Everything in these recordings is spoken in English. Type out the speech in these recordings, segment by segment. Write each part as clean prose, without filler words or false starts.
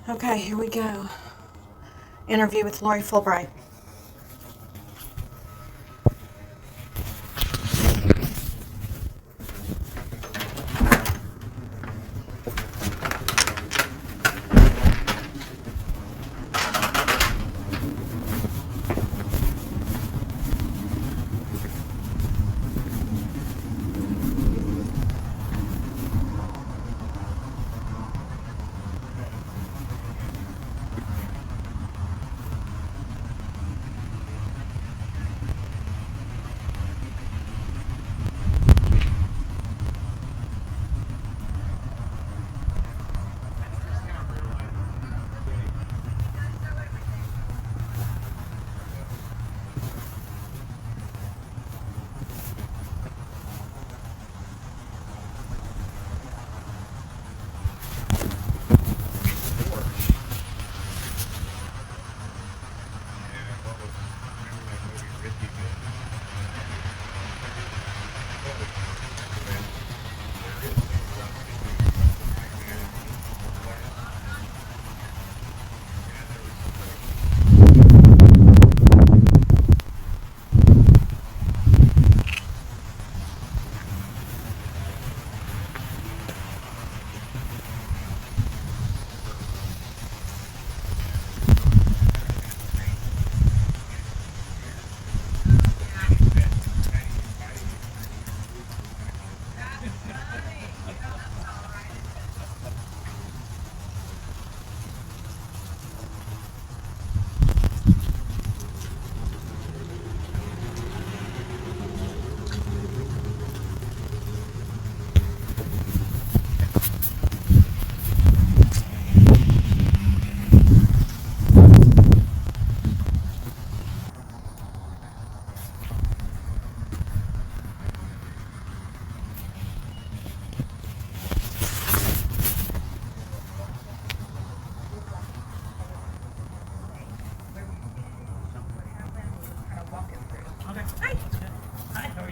Okay, here we go. Interview with Lori Fulbright.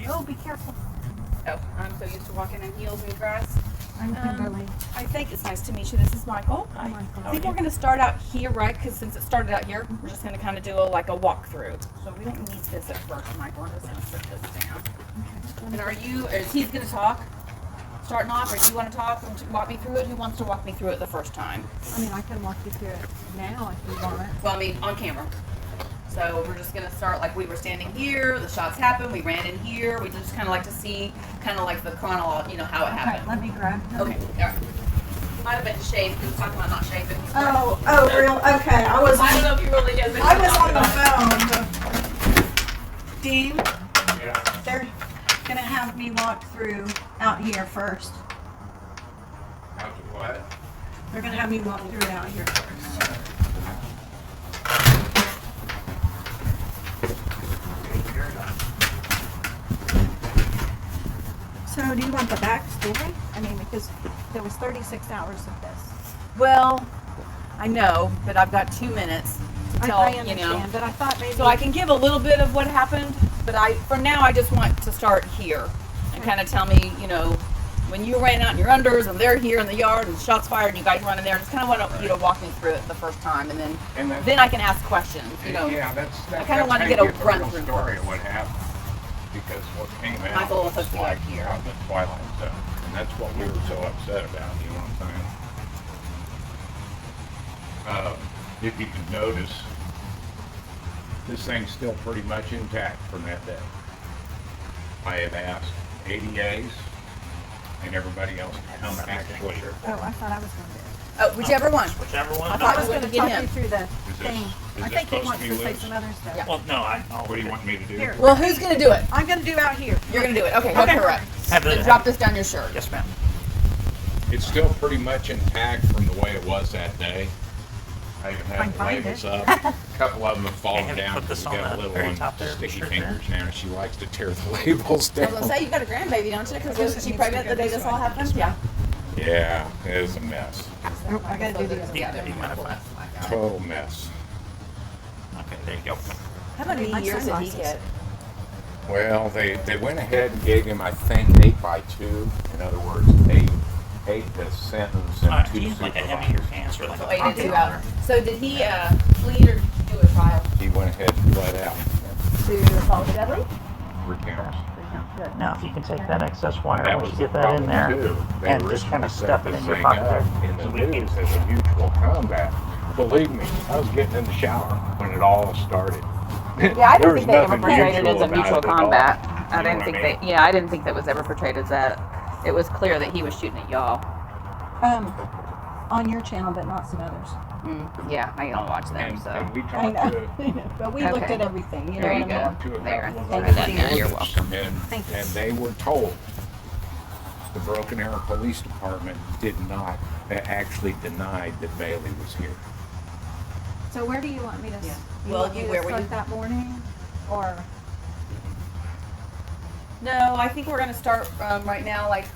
Oh, be careful. Oh, I'm so used to walking in heels and grass. I'm Kimberly. I think it's nice to meet you. This is Michael. Hi, Michael. I think we're going to start out here, right? Because since it started out here, we're just going to kind of do like a walkthrough. So we don't need this at first, Michael. I'm just going to sit this down. And is he going to talk? Starting off, or do you want to talk and walk me through it? Who wants to walk me through it the first time? I mean, I can walk you through it now if you want. Well, I mean, on camera. So we're just going to start like we were standing here, the shots happened, we ran in here, we just kind of like to see kind of like the chronology, how it happened. Let me grab him. Okay, all right. Might have been shaved, because we were talking about not shaving. Oh, real? Okay, I don't know if you really did, but I was on the phone. Dean? Yeah. They're going to have me walk through out here first. Out to what? They're going to have me walk through it out here first. So do you want the backstory? I mean, because there was 36 hours of this. Well, I know, but I've got 2 minutes to tell, I understand, but I thought maybe... So I can give a little bit of what happened, but for now I just want to start here and kind of tell me, when you ran out in your unders and they're here in the yard and shots fired and you guys run in there, I just kind of want you to walk me through it the first time, and then I can ask questions, Yeah, that's I kind of want to get a run through story first. of what happened, because what came out Michael, was let's go like here. out in the twilight zone, and that's what we were so upset about. You know what I'm saying? If you can notice, this thing's still pretty much intact from that day. I have asked ADAs and everybody else to come actually. Oh, I thought I was going to do it. Oh, whichever one. Whichever one. I thought I was we going were to gonna talk get you him. through the Is thing. this I think he supposed wants to to be say loose? some other stuff. Yeah. Well, no, What do you want me to do? Here. Well, who's going to do it? I'm going to do out here. You're going to do it. Okay, go Okay. for it. Have Then the- drop this down your shirt. Yes, ma'am. It's still pretty much intact from the way it was that day. I even I have find labels it. up. A couple of them have fallen And down put because this we on got a the little very one top there of the sticky shirt fingers now. She likes to tear the labels I was down. going to say, you got a grandbaby, don't you? Because wasn't she pregnant the day this all happened? Yeah. Yeah, it is a mess. Oh, I got to do these. Yeah, do you mind if I? Total mess. Okay, there you go. How many My years did he sunglasses. get? Well, they went ahead and gave him, I think, 8x2. In other words, 8 ate the sentence Alright, and do two you like a heavier supervisors. hands or like So a 82 proxy hours. runner? So did he plead or do a trial? He went ahead and let out. To follow the deadly? Recounts. Good. Now, if you can take that excess wire, That once was you the get that in problem there, too. They and just kind originally of set stuff it this in your thing pocket up there. in the So we can- news as a mutual combat. Believe me, I was getting in the shower when it all started. Yeah, I There didn't was think they ever nothing portrayed it as a about mutual it at all. combat. You I know didn't what think I mean? they. Yeah, I didn't think that was ever portrayed as that. It was clear that he was shooting at y'all. On your channel, but not some others. Yeah, I don't watch them, And so. we I talked know, to but we looked Okay. at everything, you know There what you I go. mean? to a There. couple of Thank other you. Yeah, you're reporters, welcome. Thank you. and they were told the Broken Arrow Police Department did not, actually denied that Bailey was here. So where do you want me to, Yeah. you Well, want me you- to where were start you- that morning? Or, No, I think we're gonna start right now. Like,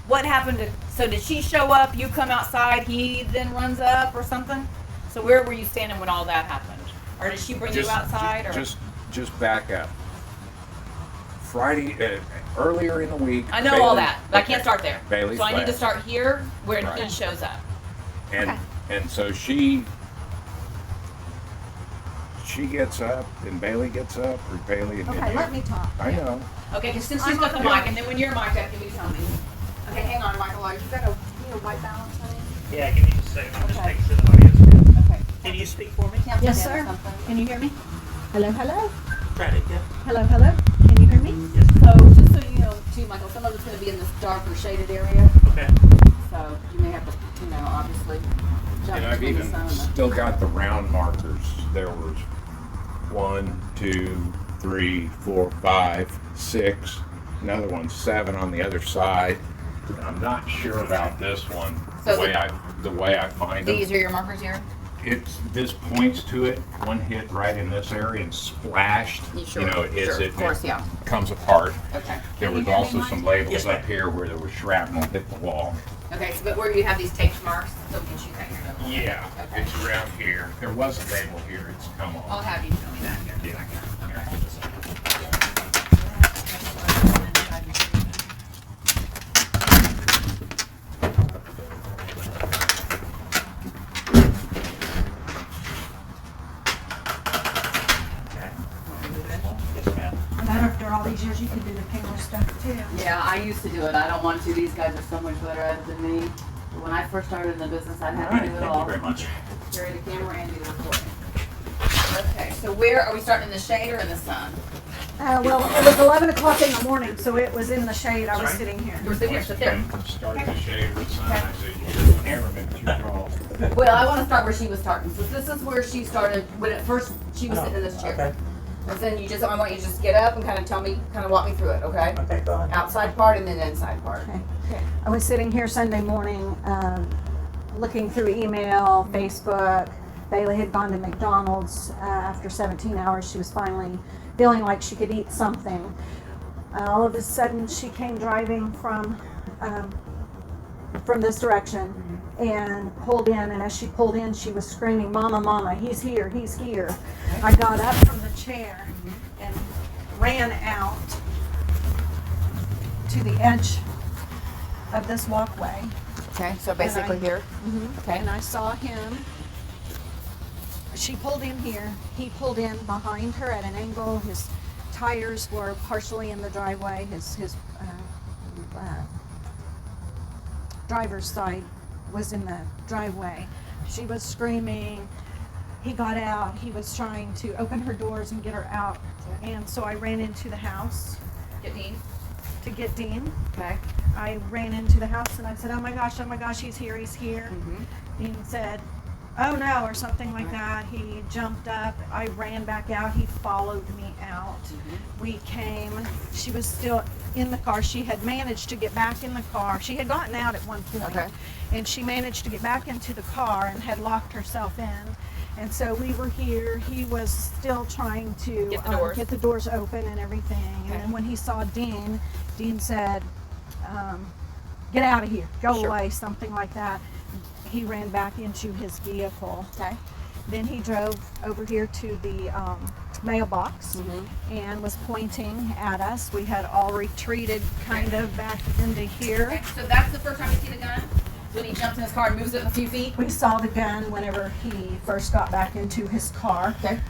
what happened to? So did she show up? You come outside. He then runs up or something. So where were you standing when all that happened? Or did she bring you outside? Or Just back up. Friday, earlier in the week. I know all Bailey- that, but I can't okay. start there. Bailey's So I need to left. start here where he Right. shows up. And Okay. and so she gets up, and Bailey gets up, or Bailey and okay, then let you. me talk. I know. Okay, just since she's I'm got the okay. mic, and then when you're mic'd up, you tell me. Okay, hang on, Michael. You got a white balance, honey? Yeah, give me just a second. I'm just Okay. making sure the audio's good. Okay. Can you speak for me? Yes, sir. Can you hear me? Hello, hello? Try it, yeah. Hello, hello? Can you hear me? Yes. So just so you know, too, Michael, some of it's going to be in this darker shaded area. Okay. So you may have to, obviously jump And I've between the even sun and the. still got the round markers. There was 1, 2, 3, 4, 5, 6. Another one, 7 on the other side. I'm not sure about this one. So The way I find them. These are your markers here? This points to it. One hit right in this area and splashed. Sure, You know, it hits sure, it. of course, and yeah. it comes apart. Okay. There Can you was hear me, also Mike? some labels Yes, up ma'am. here where there was shrapnel hit the wall. Okay, so but where you have these taped marks, so we can shoot that here. Yeah, Okay. it's around here. There was a label here. It's come I'll off. have you tell me that here in a second. Okay. Okay. Yes, ma'am. And then after all these years, you can do the camera stuff too. Yeah, I used to do it. I don't want to. These guys are so much better at it than me. When I first started in the business, I All had right, to do it thank all. you very much. Carry the camera and do the recording. Okay, so where are we starting in the shade or in the sun? Well, it was 11 o'clock in the morning, so it was in the shade. I was Sorry? sitting here. We're sitting here, sit there. Start the shade with sun. I said, you're the cameraman, it's your call. Well, I want to start where she was starting. So this is where she started when at first she was sitting in this chair. Okay. And then I want you to just get up and kind of walk me through it, okay? Okay, go ahead. Outside part and then inside part. Okay. I was sitting here Sunday morning, looking through email, Facebook. Bailey had gone to McDonald's after 17 hours. She was finally feeling like she could eat something. All of a sudden, she came driving from this direction and pulled in. And as she pulled in, she was screaming, "Mama, Mama, he's here, he's here!" I got up from the chair and ran out to the edge of this walkway. Okay, so basically here. Okay. And I saw him. She pulled in here. He pulled in behind her at an angle. His tires were partially in the driveway. His driver's side was in the driveway. She was screaming. He got out. He was trying to open her doors and get her out. And so I ran into the house Get Dean. to get Dean. Okay. I ran into the house and I said, oh my gosh, he's here, he's here. Dean said, oh no, or something like that. He jumped up. I ran back out. He followed me out. We came. She was still in the car. She had managed to get back in the car. She had gotten out at one point. Okay. And she managed to get back into the car and had locked herself in. And so we were here. He was still trying to Get the doors. get the doors open and everything. Okay. And then when he saw Dean, Dean said, get out of here, go Sure. away, something like that. He ran back into his vehicle. Okay. Then he drove over here to the mailbox and was pointing at us. We had all retreated kind of back into here. Okay, so that's the first time you see the gun? When he jumps in his car and moves it a few feet? We saw the gun whenever he first got back into his car. Okay.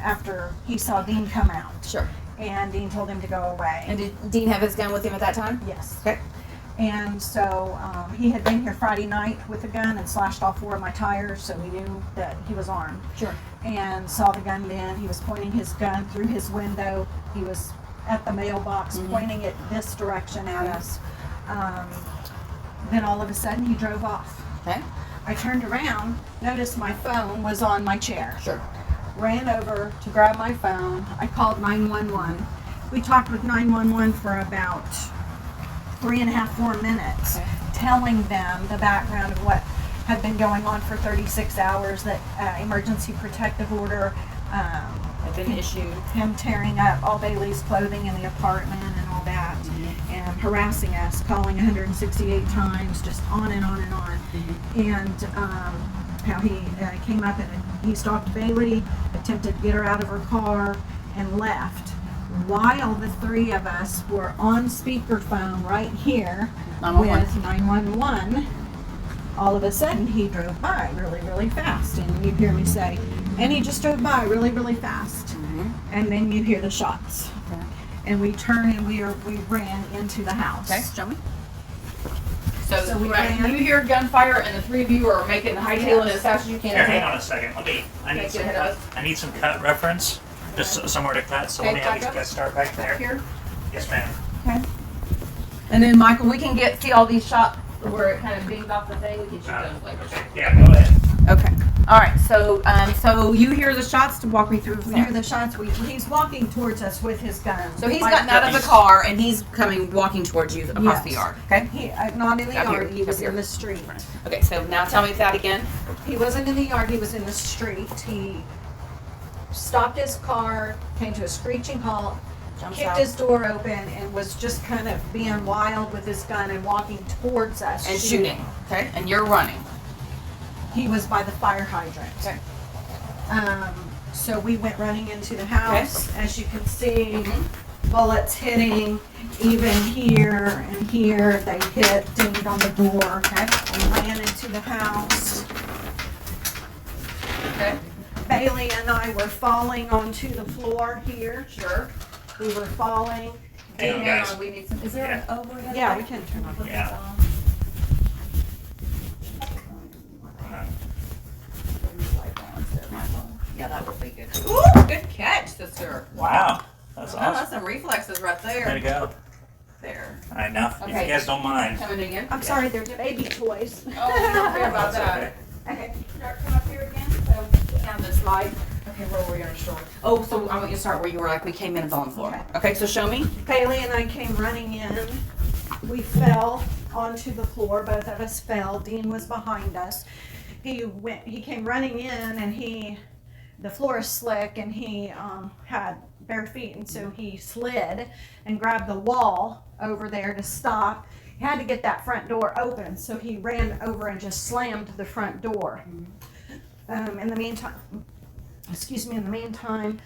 After he saw Dean come out. Sure. And Dean told him to go away. And did Dean have his gun with him at that time? Yes. Okay. And so he had been here Friday night with a gun and slashed all 4 of my tires, so we knew that he was armed. Sure. And saw the gun then. He was pointing his gun through his window. He was at the mailbox pointing it this direction at us. Then all of a sudden he drove off. Okay. I turned around, noticed my phone was on my chair. Sure. Ran over to grab my phone. I called 911. We talked with 911 for about 3.5, 4 minutes, telling them the background of what had been going on for 36 hours, that emergency protective order Had been issued. him tearing up all Bailey's clothing in the apartment and all that, and harassing us, calling 168 times, just on and on and on. And how he came up and he stalked Bailey, attempted to get her out of her car, and left. While the 3 of us were on speakerphone right here 911. with 911, all of a sudden he drove by really, really fast. And you hear me say, and he just drove by really, really fast. And then you hear the shots. Okay. And we turned and we ran into the house. Okay, show me. So we right, ran. you hear gunfire and the 3 of you are making hightailing it as fast as you can. Here, hang on a second. I Okay, need go ahead, I need some cut reference, just somewhere to cut. So Okay, let me have back these up. guys start back there. Here. Yes, ma'am. Okay. And then Michael, we can see all these shots where it kind of dinged off the thing. We can shoot those later. Okay. Yeah, go ahead. Okay. All right. So so you hear the shots to walk me through. We hear the shots. He's walking towards us with his gun. So he's Like, gotten out of the car and he's walking towards you across the Yes. yard. Okay. He, not in the Up yard. here, He was up here. in the street. Okay. So now tell me that again. He wasn't in the yard. He was in the street. He stopped his car, came to a screeching halt, Jumps kicked out. his door open, and was just kind of being wild with his gun and walking towards us And shooting. Okay. And you're running. He was by the fire hydrant. Okay. So we went running into the house. As you can see, bullets hitting, even here and here. They hit, dinged on the door. Okay. We ran into the house. Okay. Bailey and I were falling onto the floor here. Sure. We were falling. Hang on, Hang guys. on, we need some. Is there an overhead? Yeah, light? we can turn on. Put this Yeah. on. Yeah, that would be good. Ooh, good catch, sister. Wow. That's Oh, awesome. that's some reflexes right Way to there. go. There. All right, now, if Okay. you guys don't mind. Coming again. I'm sorry, there's baby toys. Oh, you don't care about That's that. okay. Okay. Start, come up here again. So down this slide. Okay, where were you on the shore? Oh, so I want you to start where you were. Like we came in and was on the floor. Okay. Okay, so show me. Bailey and I came running in. We fell onto the floor. Both of us fell. Dean was behind us. He came running in, and the floor is slick, and he had bare feet, and so he slid and grabbed the wall over there to stop. He had to get that front door open, so he ran over and just slammed the front door. In the meantime,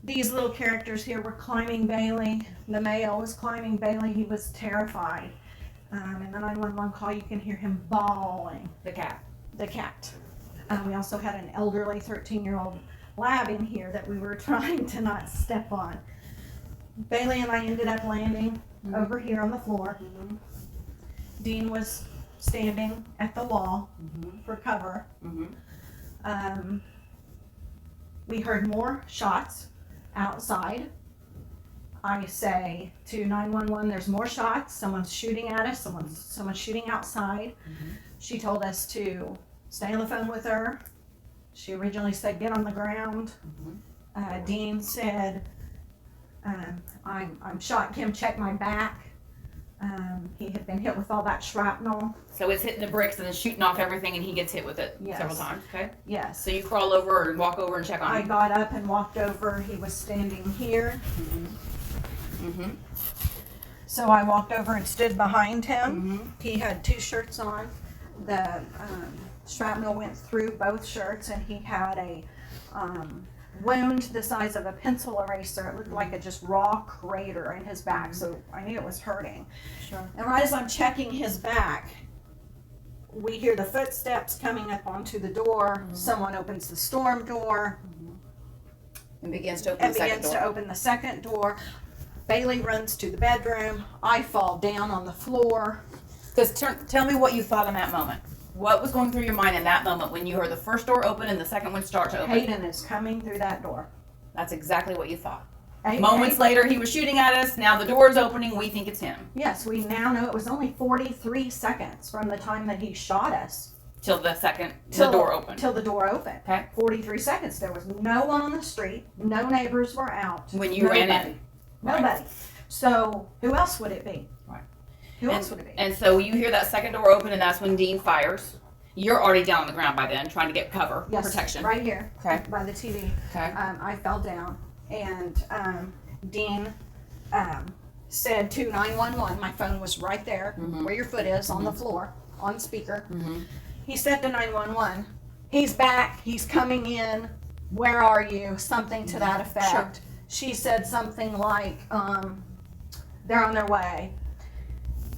these little characters here were climbing Bailey. The male was climbing Bailey. He was terrified. In the 911 call, you can hear him bawling. The cat. The cat. We also had an elderly 13-year-old lab in here that we were trying to not step on. Bailey and I ended up landing over here on the floor. Dean was standing at the wall for cover. We heard more shots outside. I say to 911, there's more shots. Someone's shooting at us. Someone's shooting outside. She told us to stay on the phone with her. She originally said, get on the ground. Dean said, I'm shot. Kim, check my back. He had been hit with all that shrapnel. So it's hitting the bricks and then shooting off everything, and he gets hit with it Yes. several times. Okay. Yes. So you crawl over and walk over and check on I him. got up and walked over. He was standing here. So I walked over and stood behind him. He had 2 shirts on. The Shrapnel went through both shirts, and he had a wound the size of a pencil eraser. It looked like a just raw crater in his back, so I knew it was hurting. Sure. And right as I'm checking his back, we hear the footsteps coming up onto the door. Someone opens the storm door And begins to open and the second begins door. to open the second door. Bailey runs to the bedroom. I fall down on the floor. Because tell me what you thought in that moment. What was going through your mind in that moment when you heard the first door open and the second one start to open? Hayden is coming through that door. That's exactly what you thought. Hay- Moments later, he was shooting at us. Now the door is opening. We think it's him. Yes, we now know it was only 43 seconds from the time that he shot us Till the door opened. Till the door opened. Okay. 43 seconds. There was no one on the street. No neighbors were out. When you ran in. Nobody. Right. So who else would it be? Right. Who else would it be? And so you hear that second door open, and that's when Dean fires. You're already down on the ground by then, trying to get cover, Yes, protection. right here. Okay. By the TV. Okay. I fell down, and Dean said to 911. My phone was right there, where your foot is, on the floor, on speaker. He said to 911, "He's back. He's coming in. Where are you?" Something to that effect. Sure. She said something like, "They're on their way."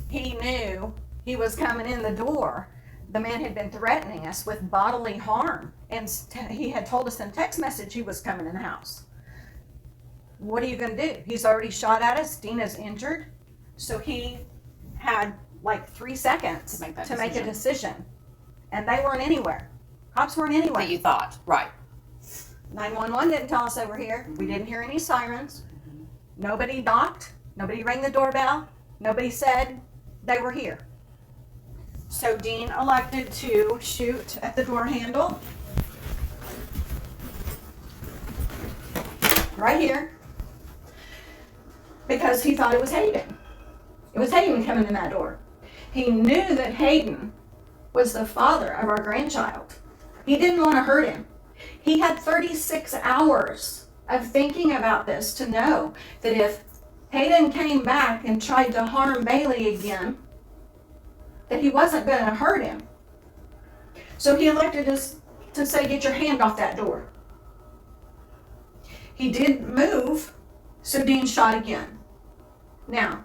He knew he was coming in the door. The man had been threatening us with bodily harm, and he had told us in text message he was coming in the house. What are you going to do? He's already shot at us. Dina's injured. So he had like 3 seconds To make that a decision. And they weren't anywhere. Cops weren't anywhere. That you thought. Right. 911 didn't tell us they were here. We didn't hear any sirens. Nobody knocked. Nobody rang the doorbell. Nobody said they were here. So Dean elected to shoot at the door handle. Right here. Because he thought it was Hayden. It was Hayden coming in that door. He knew that Hayden was the father of our grandchild. He didn't want to hurt him. He had 36 hours of thinking about this to know that if Hayden came back and tried to harm Bailey again, that he wasn't going to hurt him. So he elected us to say, "Get your hand off that door." He didn't move, so Dean shot again. Now,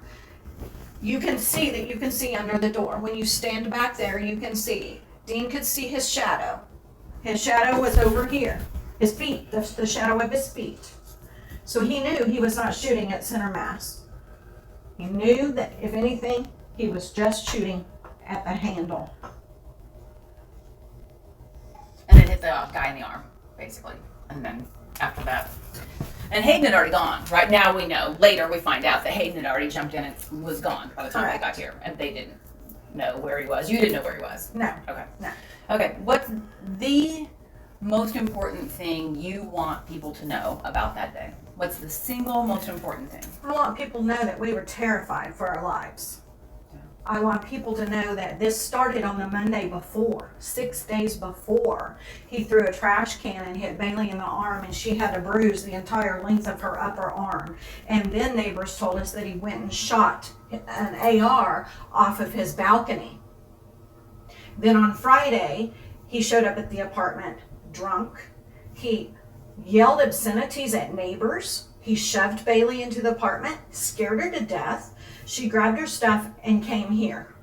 you can see under the door. When you stand back there, you can see. Dean could see his shadow. His shadow was over here. His feet, the shadow of his feet. So he knew he was not shooting at center mass. He knew that, if anything, he was just shooting at the handle. And then hit the guy in the arm, basically. And then after that. And Hayden had already gone. Right now we know. Later we find out that Hayden had already jumped in and was gone by the time Correct. they got here. And they didn't know where he was. You didn't know where he was. No, Okay. no. Okay. What's the most important thing you want people to know about that day? What's the single most important thing? I want people to know that we were terrified for our lives. I want people to know that this started on the Monday before, 6 days before. He threw a trash can and hit Bailey in the arm, and she had a bruise the entire length of her upper arm. And then neighbors told us that he went and shot an AR off of his balcony. Then on Friday, he showed up at the apartment drunk. He yelled obscenities at neighbors. He shoved Bailey into the apartment, scared her to death. She grabbed her stuff and came here.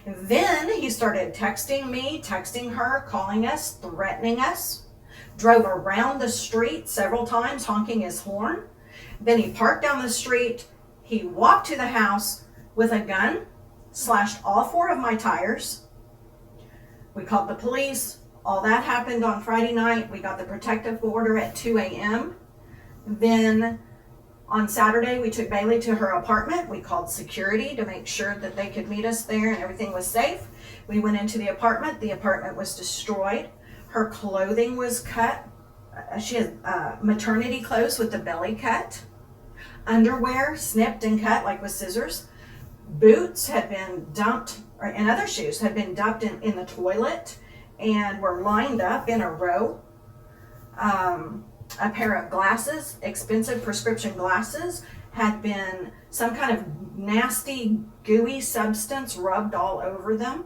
Then he started texting me, texting her, calling us, threatening us. Drove around the street several times, honking his horn. Then he parked down the street. He walked to the house with a gun, slashed all 4 of my tires. We called the police. All that happened on Friday night. We got the protective order at 2 a.m. Then on Saturday, we took Bailey to her apartment. We called security to make sure that they could meet us there and everything was safe. We went into the apartment. The apartment was destroyed. Her clothing was cut. She had maternity clothes with the belly cut. Underwear snipped and cut like with scissors. Boots had been dumped, and other shoes had been dumped in the toilet and were lined up in a row. A pair of glasses, expensive prescription glasses, had been some kind of nasty, gooey substance rubbed all over them.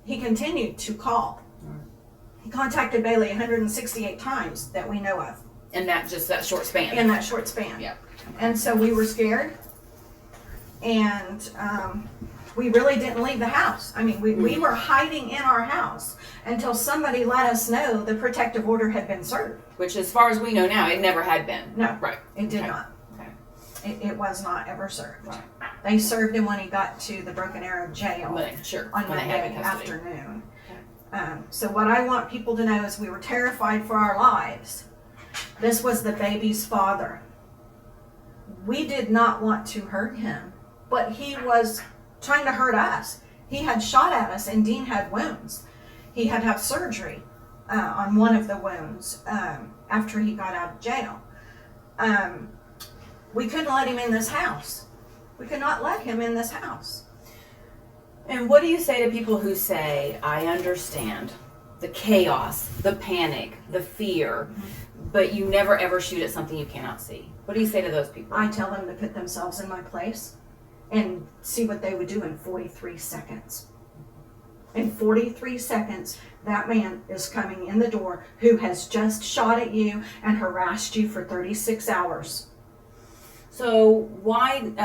he continued to call. He contacted Bailey 168 times that we know of And that short span. in that short span. Yep. And so we were scared, and we really didn't leave the house. I mean, we were hiding in our house until somebody let us know the protective order had been served. Which, as far as we know now, it never had been. No. Right. It did Okay. not. Okay. It was not ever served. Right. They served him when he got to the Broken Arrow jail Sure. on When they had Monday him in custody. afternoon. So what I want people to know is we were terrified for our lives. This was the baby's father. We did not want to hurt him, but he was trying to hurt us. He had shot at us, and Dean had wounds. He had to have surgery on one of the wounds after he got out of jail. We couldn't let him in this house. We could not let him in this house. And what do you say to people who say, I understand the chaos, the panic, the fear, but you never ever shoot at something you cannot see? What do you say to those people? I tell them to put themselves in my place and see what they would do in 43 seconds. In 43 seconds, that man is coming in the door who has just shot at you and harassed you for 36 hours. So why, and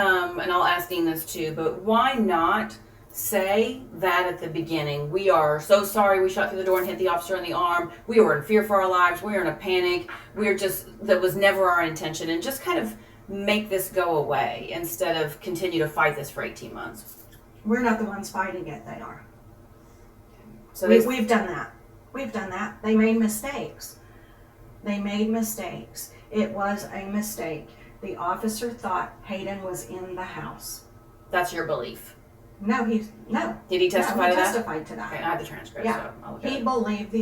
I'll ask Dean this too, but why not say that at the beginning? We are so sorry we shot through the door and hit the officer in the arm. We were in fear for our lives. We were in a panic. That was never our intention. And just kind of make this go away instead of continue to fight this for 18 months. We're not the ones fighting it, they are. So We've done that. We've done that. They made mistakes. They made mistakes. It was a mistake. The officer thought Hayden was in the house. that's your belief. No. Did he testify No, he to that? testified to that. Okay, I have the transcript, Yeah. so I'll look at He it. believed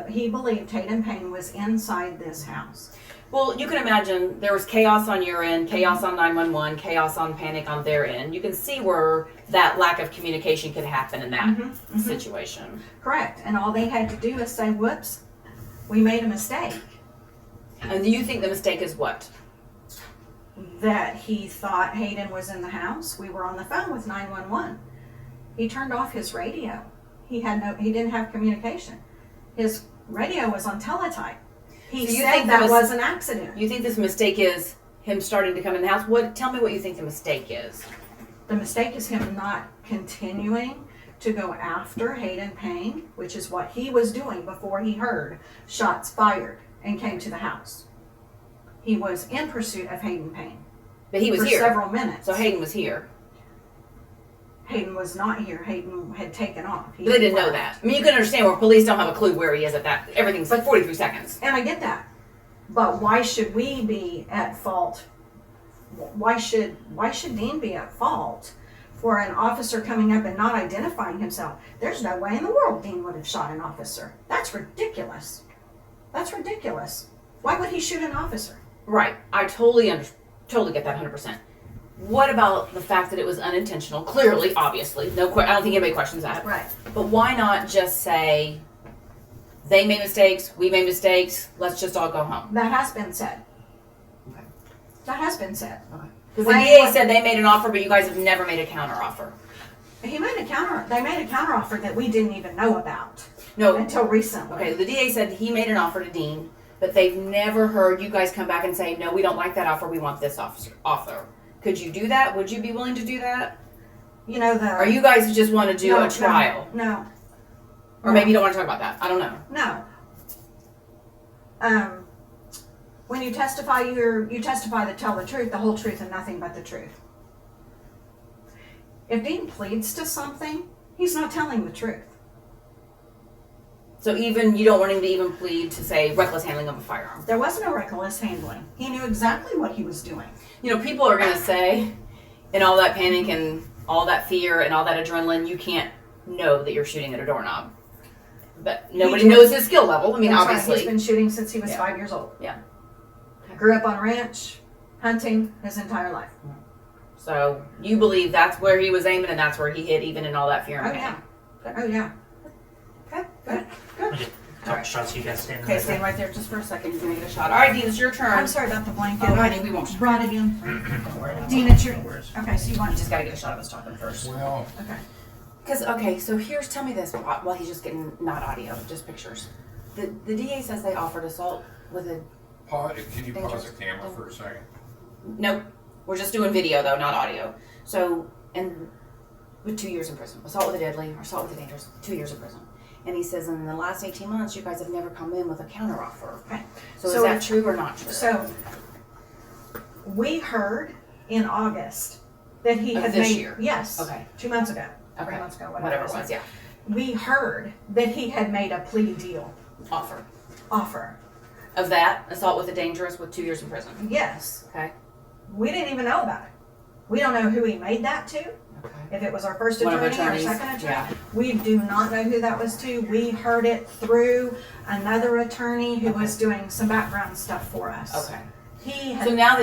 he believed Hayden Payne was inside this house. Well, you can imagine there was chaos on your end, chaos on 911, chaos on panic on their end. You can see where that lack of communication could happen in that situation. Correct. And all they had to do is say, whoops, we made a mistake. And do you think the mistake is what? That he thought Hayden was in the house. We were on the phone with 911. He turned off his radio. He didn't have communication. His radio was on teletype. He So you said think that was- was an accident. You think this mistake is him starting to come in the house? Tell me what you think the mistake is. The mistake is him not continuing to go after Hayden Payne, which is what he was doing before he heard shots fired and came to the house. He was in pursuit of Hayden Payne But he was for here. several minutes. So Hayden was here. Hayden was not here. Hayden had taken off. But they didn't know that. I mean, you can understand where police don't have a clue where he is at that. Everything's like 43 seconds. And I get that. But why should we be at fault? Why should Dean be at fault for an officer coming up and not identifying himself? There's no way in the world Dean would have shot an officer. That's ridiculous. That's ridiculous. Why would he shoot an officer? Right. I totally get that 100%. What about the fact that it was unintentional? Clearly, obviously. I don't think anybody questions that. Right. But why not just say, they made mistakes, we made mistakes, let's just all go home? That has been said. Okay. That has been said. Because the DA said they made an offer, but you guys have never made a counteroffer. They made a counteroffer that we didn't even know about No. until recently. Okay, the DA said he made an offer to Dean, but they've never heard you guys come back and say, no, we don't like that offer, we want this offer. Could you do that? Would you be willing to do that? You know the. Or you guys just want to do a trial? No. Or maybe you don't want to talk about that. I don't know. No. When you testify, you testify to tell the truth, the whole truth, and nothing but the truth. If Dean pleads to something, he's not telling the truth. So even you don't want him to even plead to say reckless handling of a firearm. There was no reckless handling. He knew exactly what he was doing. You know, people are going to say, in all that panic and all that fear and all that adrenaline, you can't know that you're shooting at a doorknob. But nobody knows his skill level. I mean, That's obviously. right. He's been shooting since he was 5 years old. Yeah. Grew up on a ranch, hunting his entire life. So you believe that's where he was aiming and that's where he hit, even in all that fear and Oh panic. yeah. Oh yeah. Okay, good. I just talk shots, you guys stand Okay, right stay there. right there just for a second. You're going to get a shot. All right, Dean, it's your turn. I'm sorry about the blanket. Oh, honey, we won't. brought it in. Don't worry. Dean, it's your. No worries. Okay, so you want You just got to get a shot of us talking first. Well, Okay. Because, okay, so tell me this while he's just getting, not audio, just pictures. The DA says they offered assault with a, Can you pause the camera for a second? nope, we're just doing video though, not audio. So, and with 2 years in prison, assault with a deadly or assault with a dangerous, 2 years in prison. And he says in the last 18 months, you guys have never come in with a counteroffer. Okay. So is that true or not true? So, we heard in August that he Of had this made, year? yes, Okay. 2 months ago, Okay. 3 months ago, Whatever it was, yeah. We heard that he had made a plea deal Offer. offer. Of that, assault with a dangerous with 2 years in prison. Yes, Okay. we didn't even know about it. We don't know who he made that to, Okay. if it was our first One of attorney or attorneys, second attorney. yeah. We do not know who that was to. We heard it through another attorney who was doing some background stuff for us. Okay. He So had, now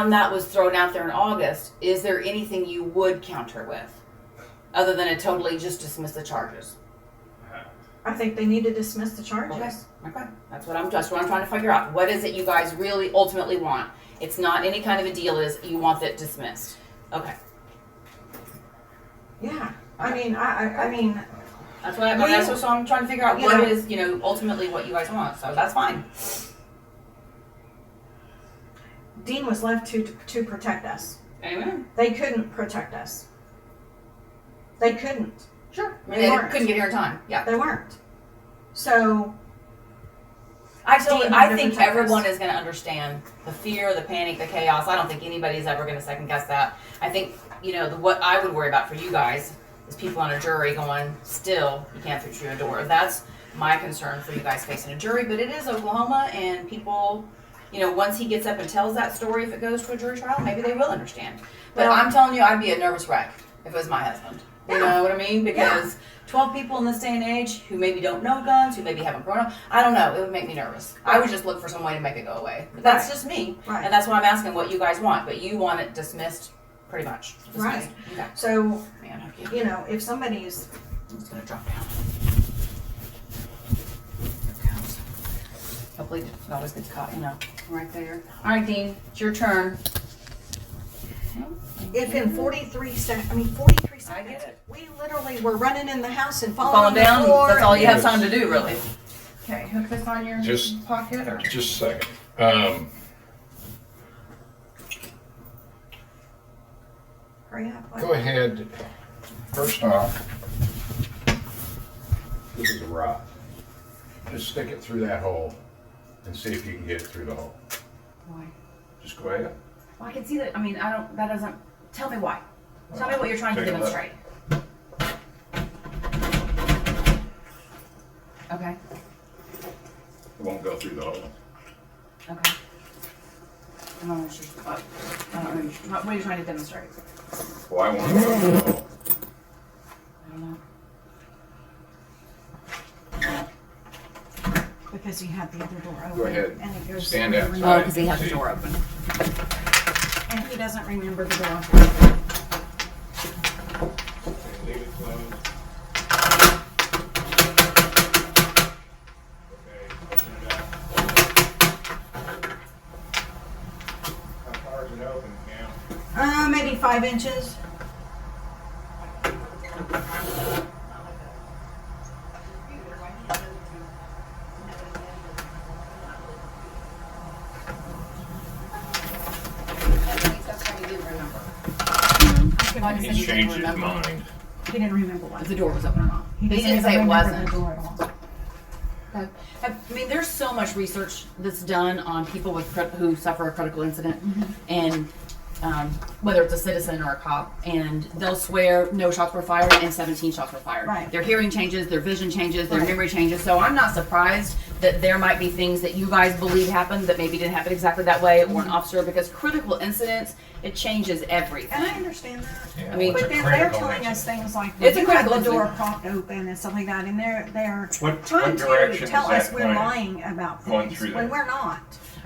that was thrown out there in August, is there anything you would counter with? Other than to totally just dismiss the charges? I think they need to dismiss the charges. Okay. That's what I'm trying to figure out. What is it you guys really ultimately want? It's not any kind of a deal, is you want that dismissed. Okay. Yeah, I mean, I mean, That's what so I'm trying to figure out You what know- is, ultimately what you guys want. So that's fine. Dean was left to protect us. Amen. They couldn't protect us. They couldn't. Sure. They They weren't. couldn't get here in time. Yeah. They weren't. So, I Dean had to think protect everyone us. is going to understand the fear, the panic, the chaos. I don't think anybody's ever going to second guess that. I think, what I would worry about for you guys is people on a jury going, still, you can't throw through a door. That's my concern for you guys facing a jury. But it is Oklahoma, and people, once he gets up and tells that story, if it goes to a jury trial, maybe they will understand. But Well- I'm telling you, I'd be a nervous wreck if it was my husband. You Yeah. know what I mean? Because 12 people in this day and age who maybe don't know guns, who maybe haven't grown up, I don't know, it would make me nervous. I would just look for some way to make it go away. But that's Right. just me. Right. And that's why I'm asking what you guys want. But you want it dismissed pretty much. Dismissed. Right. Okay. so, Man, okay. if somebody's, I'm just going to drop down. Hopefully it always gets caught, right there. All right, Dean, it's your turn. if in 43 seconds, I get it. we literally were running in the house and falling Falling on the down, floor. that's all you have Yes. time to do, really. Okay, hook this on your Just- pocket or? Just a second. Hurry up. Go ahead. First off, this is a rod. Just stick it through that hole and see if you can get it through the hole. Why? Just go ahead. Well, I can see that. I mean, that doesn't, tell me why. Tell me what you're trying to Take a look. demonstrate. Okay, It won't go through the hole. okay. I don't know what are you trying to demonstrate? Why won't it go through the hole? I don't know. Because you had the other door open. Go ahead. And it goes Stand through outside. the- Oh, because he has the door open. And he doesn't remember the door. Leave it closed. Okay, open it up. How far is it open, Cam? Maybe 5 inches. He's changed his mind. He didn't remember what. If the door was open or not. He He doesn't didn't even say it remember wasn't. the door at all. Okay. I mean, there's so much research that's done on people with who suffer a critical incident, and whether it's a citizen or a cop, and they'll swear no shots were fired and 17 shots were fired. Right. Their hearing changes, their vision changes, their Right. memory changes. So I'm not surprised that there might be things that you guys believe happened that maybe didn't happen exactly that way, or an officer, because critical incidents, it changes everything. And I understand that. Yeah, I mean- what's a But then they're critical telling us incident? things like, It's a you had critical the door incident. propped open and stuff like that, and they're What trying direction to is tell us that we're pointing? lying about Going things through when there. we're not.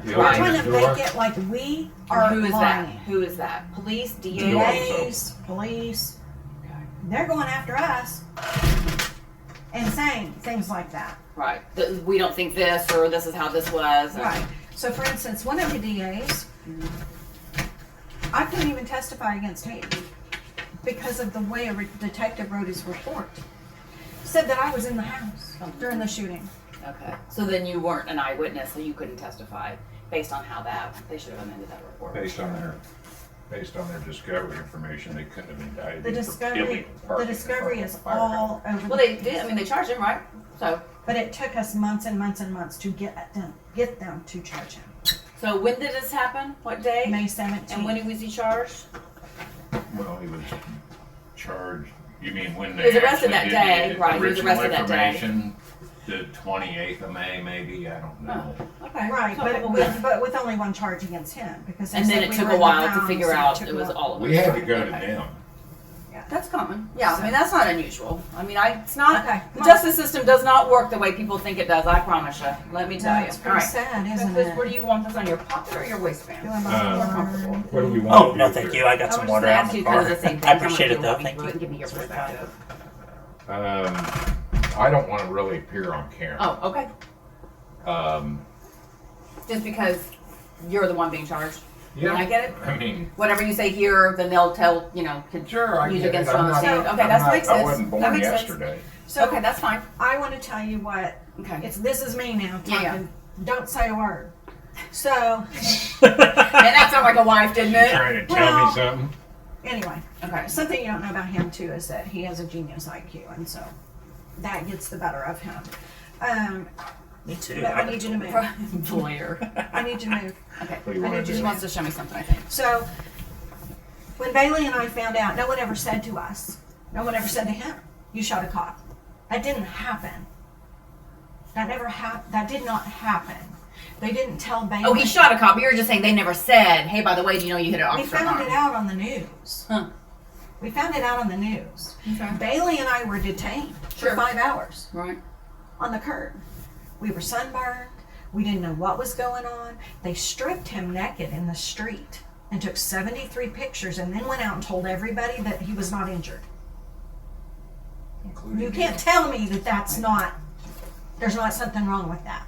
The We're Right. trying open to door? make it like we are Who is lying. that? Who is that? Police, The DA? door. DAs, police, they're going after us and saying things like that. Right. We don't think this, or this is how this was. or- Right. So for instance, one of the DAs, I couldn't even testify against hate because of the way a detective wrote his report. Said that I was in the house during the shooting. Okay. So then you weren't an eyewitness, so you couldn't testify based on how that they should have amended that report. Based on their discovery information, they couldn't have indicted The him for discovery, illegal parking the in front discovery of is a fire all over. Well, the they did. I mean, they charged him, right? So, But it took us months and months and months to get them to charge him. so when did this happen? What day? May 17th. And when was he charged? Well, he was charged, you mean when He they was arrested actually that did day, the right, he was original arrested that day. information, the 28th of May, maybe, I don't know. Okay. Right, So a couple weeks. but with only one charge against him because they And then said it we took were a in the while to house, figure and out took it a was while. all of it. We had to go to Okay. them. That's common. Yeah, So- I mean, that's not unusual. I mean, it's not, Okay, the come on. justice system does not work the way people think it does, I promise you. Let me tell No, you. it's All pretty right. sad, isn't Chris, it? where do you want this, on your pocket or your waistband? Doing my Uh, homework. What do we want to Oh, do? no, thank you. I got I some was water just out asking in the you car. because of the same thing. I appreciate it, Come though. on, Thank through it you. and give me your perspective. I don't want to really appear on camera. Oh, okay. Just because you're the one being charged. Yeah, I get it. I mean, Whatever you say here, then they'll tell, can sure, I use get it. against I'm on the not- stand. Okay, I'm that not- makes I sense. wasn't That born makes sense. yesterday. So Okay, that's fine. I want to tell you what. Okay. This is me now talking. Yeah, Don't say a word. So And that sounded like a wife, didn't it? Trying to tell Well- me something? anyway, Okay. something you don't know about him too is that he has a genius IQ, and so that gets the better of him. Me too. But I need you to move. Blair. I need you to move. Okay. What do you I want need to you She do? wants to show me something, I think. So when Bailey and I found out, no one ever said to us, no one ever said to him, "You shot a cop." That didn't happen. That did not happen. They didn't tell Bailey. Oh, he shot a cop. You were just saying they never said, hey, by the way, do you know you hit an We officer? found arm? it out on the news. Huh. We found it out on the news. Okay. Bailey and I were detained Sure. for 5 hours Right. on the curb. We were sunburned. We didn't know what was going on. They stripped him naked in the street and took 73 pictures and then went out and told everybody that he was not injured. Including You can't tell me that there's not something wrong with that.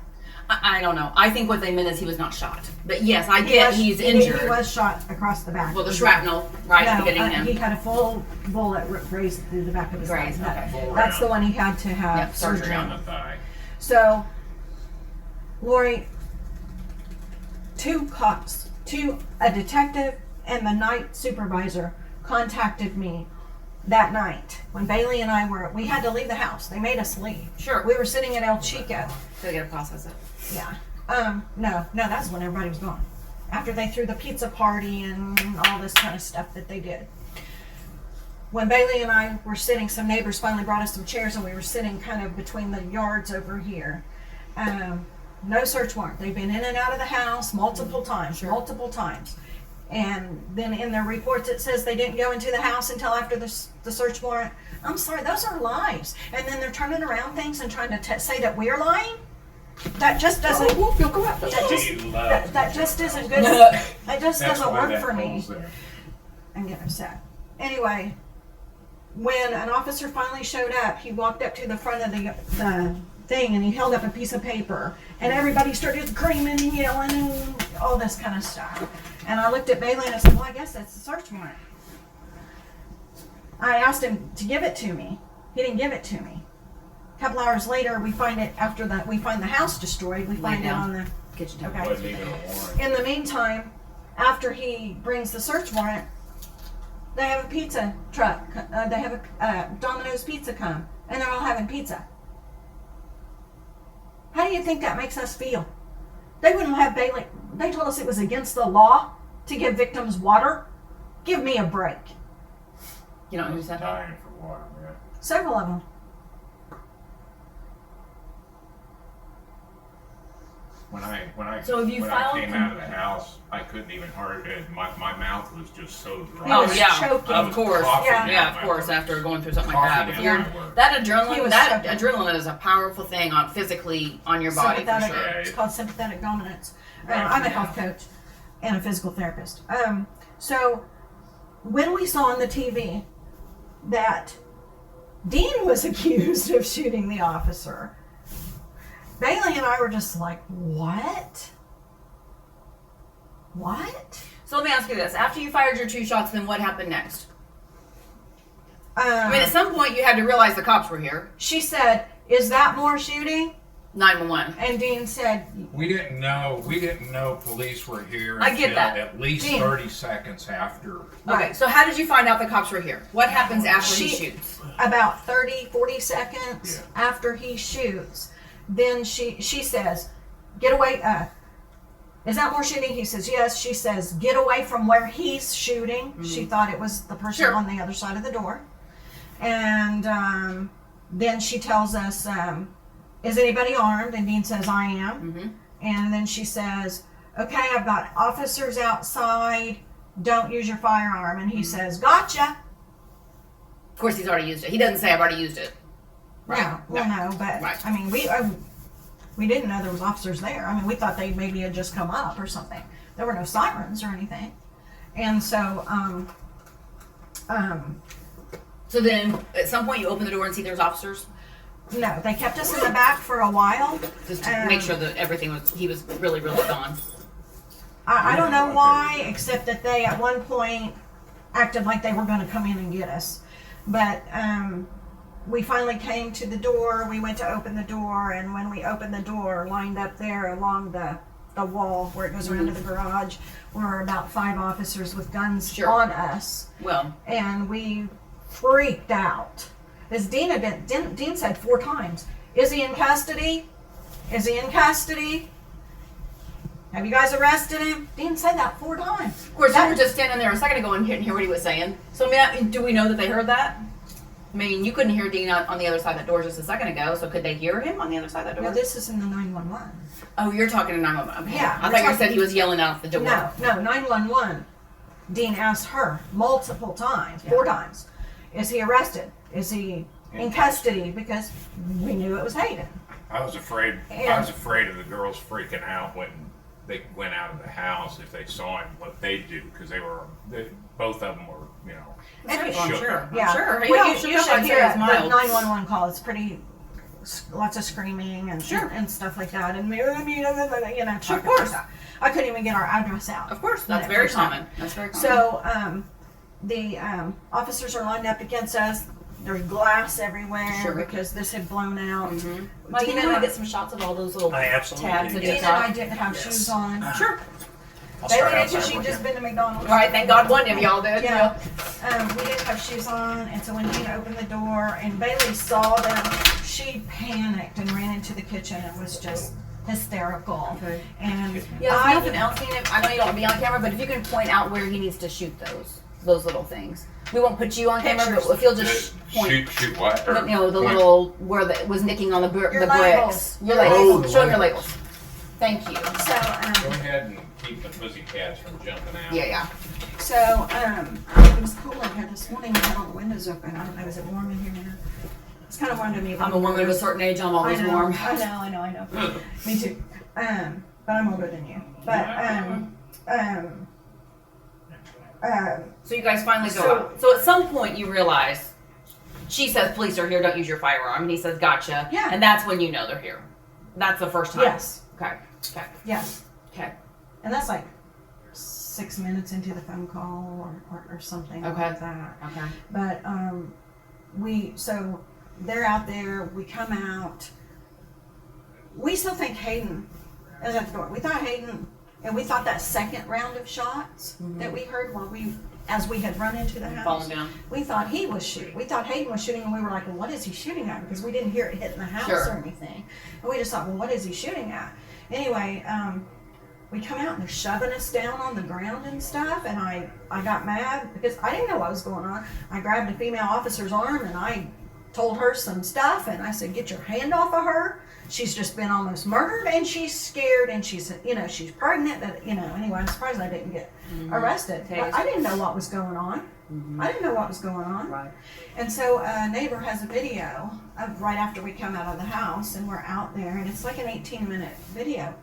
I don't know. I think what they meant is he was not shot. But yes, I He get was- he's he injured. was shot across the back. Well, the shrapnel, right, No, hitting he him. had a full bullet grazed through the back of his Grazed, head. okay. Full That's round. the one he had to have Yep, surgery on on. the thigh. So, Lori, 2 cops, a detective and the night supervisor contacted me that night when Bailey and I we had to leave the house. They made us leave. Sure. We were sitting at El Chico. So they gotta process it. Yeah. No, that's when everybody was gone. After they threw the pizza party and all this kind of stuff that they did. When Bailey and I were sitting, some neighbors finally brought us some chairs and we were sitting kind of between the yards over here. No search warrant. They've been in and out of the house multiple times. And then in their reports it says they didn't go into the house until after the search warrant. I'm sorry, those are lies. And then they're turning around things and trying to say that we're lying. That just doesn't. That just isn't good. That just That's doesn't why work that for me. hole's there. I'm getting upset. Anyway, when an officer finally showed up, he walked up to the front of the thing and he held up a piece of paper, and everybody started screaming and yelling and all this kind of stuff. And I looked at Bailey and I said, "Well, I guess that's the search warrant." I asked him to give it to me. He didn't give it to me. A couple hours later, we find it after that. We find the house destroyed. We find it down. on the Kitchen table. okay. Wasn't even a warrant. In the meantime, after he brings the search warrant, they have a pizza truck. They have a Domino's pizza come, and they're all having pizza. How do you think that makes us feel? They wouldn't have Bailey. They told us it was against the law to give victims water. Give me a break. You know who said that? Dying for water, man. Several of them. When I So have you when filed I came out of the house, I couldn't even hardly. My mouth was just so dry. He Oh was yeah, choking. I of was course. coughing Yeah. down Yeah, of my course. work. After going through something like that, Coughing if down you're my work. that He adrenaline, was that choking. adrenaline is a powerful thing on physically on your body for Sympathetic. sure. Yeah, It's called sympathetic dominance. Right. I'm a health coach and a physical therapist. So when we saw on the TV that Dean was accused of shooting the officer, Bailey and I were just like, what? What? So let me ask you this: after you fired your 2 shots, then what happened next? I mean, at some point you had to realize the cops were here. She said, "Is that more shooting?" 911. And Dean said, We didn't know police were here I get until that. at least Dean. 30 seconds after. Okay, so how did you find out the cops were here? What happens after he shoots? about 30, 40 seconds Yeah. after he shoots, then she says, "Get away, is that more shooting?" He says, "Yes." She says, "Get away from where he's shooting." She thought it was the person Sure. on the other side of the door. And then she tells us, "Is anybody armed?" And Dean says, "I am." And then she says, "Okay, I've got officers outside. Don't use your firearm." And he says, "Gotcha." Of course, he's already used it. He doesn't say I've already used it. No, well, no, but Right. I mean, we didn't know there was officers there. I mean, we thought they maybe had just come up or something. There were no sirens or anything, and so So then, at some point, you open the door and see there's officers, no, they kept us in the back for a while. just to make sure that he was really, really gone. I don't know why, except that they at one point acted like they were going to come in and get us, but we finally came to the door. We went to open the door, and when we opened the door, lined up there along the wall where it goes around to the garage, were about 5 officers with guns Sure. on us, Well, and we freaked out. As Dean said 4 times, "Is he in custody? Is he in custody? Have you guys arrested him?" Dean said that 4 times. of course, you were just standing there a second ago and hear what he was saying. So, I mean, do we know that they heard that? I mean, you couldn't hear Dean on the other side of that door just a second ago, so could they hear him on the other side of that No, door? this is in the 911. Oh, you're talking to 911. Okay. Yeah, I we're thought you talking- said he was yelling out the door. No, 911. Dean asked her multiple times, 4 times, "Is he arrested? Is he in custody?" Because we knew it was Hayden. I was afraid of the girls freaking out when they went out of the house if they saw him, what they'd do, because both of them were, you know. And Oh, I'm shook. sure. Yeah. I'm sure. Well, You you should should hear it's the mild. 911 call. It's pretty, lots of screaming and Sure. and stuff like that. And you know, Sure, of talking like course. that. I couldn't even get our address out. Of course, when that's it very first happened. common. That's very common. So the officers are lined up against us. There's glass everywhere Sure. because this had blown out. Mike, Dean you and want I- to get some shots of all those little I absolutely tabs do, that Dean you and I got? didn't have shoes on. Sure. I'll Bailey start did outside because she'd looking. just been to McDonald's. All right, thank God one of y'all did. Yeah. We didn't have shoes on, and so when Dean opened the door and Bailey saw them, she panicked and ran into the kitchen and was just hysterical. Okay. And Yeah, if nothing else, I know you don't be on camera, but if you can point out where he needs to shoot those little things. We won't put you on camera, Pictures. but if you'll just point. Shoot what? You know, the Point. little where it was nicking on the Your bricks. labels. Your Your labels. labels. Show them your labels. Thank you. Go so ahead and keep the pussycats from jumping out. Yeah. it was cool in here this morning. We had all the windows open. I don't know, is it warm in here now? It's kind of warm to me. but I'm a woman of a certain age. I'm always I know, warm. I know. Me too. But I'm older than you. But So you guys finally go So- out. So at some point you realize, she says police are here, don't use your firearm. And he says gotcha. Yeah. And that's when you know they're here. That's the first time. yes, Okay. Okay. yes. Okay. And that's like 6 minutes into the phone call or something Okay. like that. Okay. But so they're out there, we come out. We still think Hayden is at the door. We thought Hayden, and we thought that second round of shots that we heard as we had run into the house. Falling down. We thought he was shooting. We thought Hayden was shooting, and we were like, well, what is he shooting at? Because we didn't hear it hitting the house Sure. or anything. And we just thought, well, what is he shooting at? Anyway, we come out and they're shoving us down on the ground and stuff, and I got mad because I didn't know what was going on. I grabbed a female officer's arm and I told her some stuff, and I said, get your hand off of her. She's just been almost murdered, and she's scared, and she's pregnant. That anyway, I'm surprised I didn't get arrested. But I didn't know what was going on. I didn't know what was going on. Right. And so a neighbor has a video of right after we come out of the house, and we're out there, and it's like an 18-minute video.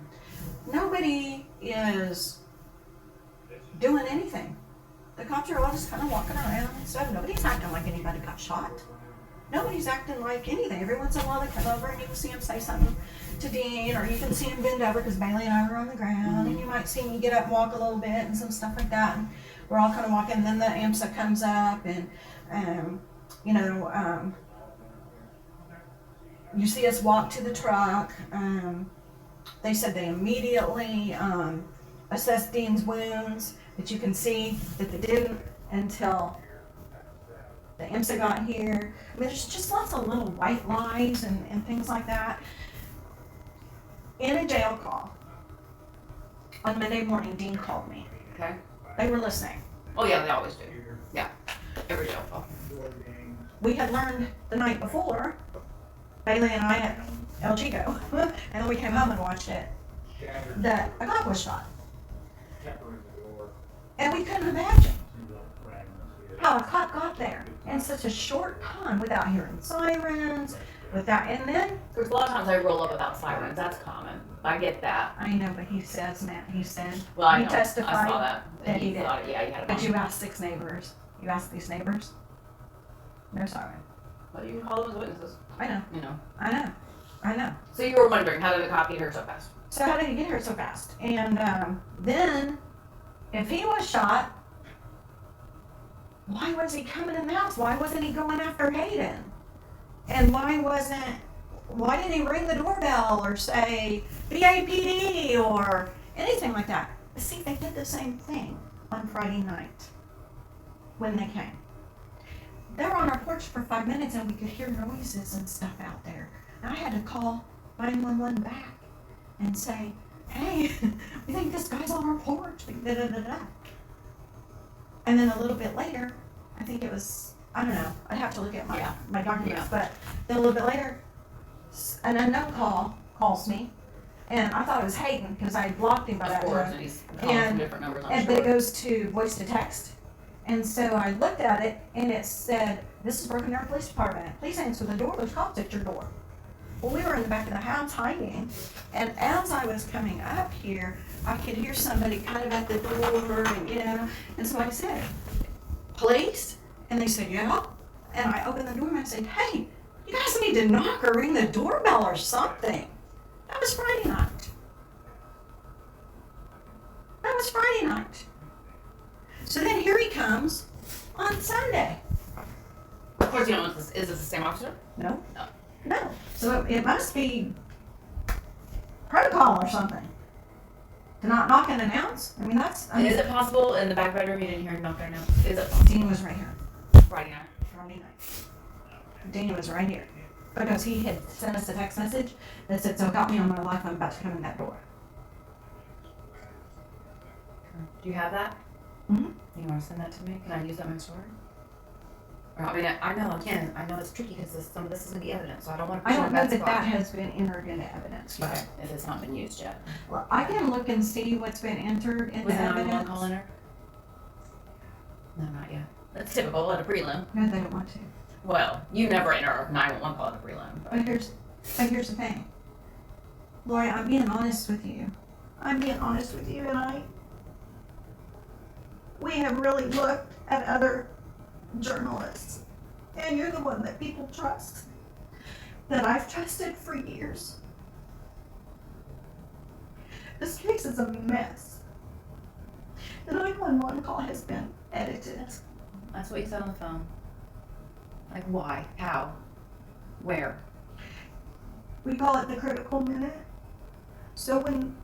Nobody is doing anything. The cops are all just kind of walking around and stuff. Nobody's acting like anybody got shot. Nobody's acting like anything. Every once in a while they come over and you can see him say something to Dean, or you can see him bend over because Bailey and I were on the ground, and you might see me get up and walk a little bit and some stuff like that. And we're all kind of walking. And then the AMSA comes up, and you know, you see us walk to the truck. They said they immediately assessed Dean's wounds, but you can see that they didn't until the IMSA got here. I mean, there's just lots of little white lies and things like that. In a jail call, on Monday morning, Dean called me. Okay. They were listening. Oh yeah, they always do. Yeah. Every jail call. We had learned the night before, Bailey and I at El Chico, and then we came home and watched it, that a cop was shot. And we couldn't imagine how a cop got there in such a short time without hearing sirens, without, and then, There's a lot of times I roll up without sirens. That's common. I get that. I know, but he says, Matt, he said, Well, I he know. testified I saw that. that he did. thought, yeah, he had a But bomb. you asked 6 neighbors. You asked these neighbors. No siren. But you can call them as witnesses. I know. You know. I know. I know. So you were wondering how did the cop get here so fast? So how did he get here so fast? And then, if he was shot, why was he coming in the house? Why wasn't he going after Hayden? And why didn't he ring the doorbell or say BAPD or anything like that? See, they did the same thing on Friday night when they came. They were on our porch for 5 minutes and we could hear noises and stuff out there. And I had to call 911 back and say, hey, we think this guy's on our porch. Da, da, da, da. And then a little bit later, I think it was, I don't know, I'd have to look at my documents, but then a little bit later, an unknown calls me, and I thought it was Hayden because I had blocked him by Of that course, time. and he's calling from different numbers, I'm And then it sure. goes to voice to text. And so I looked at it and it said, this is Broken Arrow Police Department. Please answer the door. There's cops at your door. Well, we were in the back of the house hiding. And as I was coming up here, I could hear somebody kind of at the door and, you know, and so I said, police? And they said, yeah. And I opened the door and I said, hey, you guys need to knock or ring the doorbell or something. That was Friday night. That was Friday night. So then here he comes on Sunday. Of course, you don't know, is this the same officer? No. No. No. So it must be protocol or something. To not knock and announce? I mean, Is it possible in the back bedroom you didn't hear him knock or no? Is it possible? Dean was right here. Friday night. Friday night. Dean was right here. Because he had sent us a text message that said, so help me on my life, I'm about to come in that door. Do you have that? Mm-hmm. You want to send that to me? Can I use that in my story? Or, I mean, I know, again, I know it's tricky because some of this is going to be evidence, so I don't want to I put you don't in a know bad that spot. that has been entered into evidence Okay, yet. if it's not been used yet. Well, I can look and see what's been entered into Was the 911 evidence. call in there? No, not yet. That's typical at a prelim. No, they don't want to. Well, you never enter a 911 call at a prelim. But here's the thing. Lori, I'm being honest with you. I'm being honest with you, and we have really looked at other journalists, and you're the one that people trust, that I've trusted for years. This case is a mess. The 911 call has been edited. That's what you said on the phone. Like, why? How? Where? We call it the critical minute. So when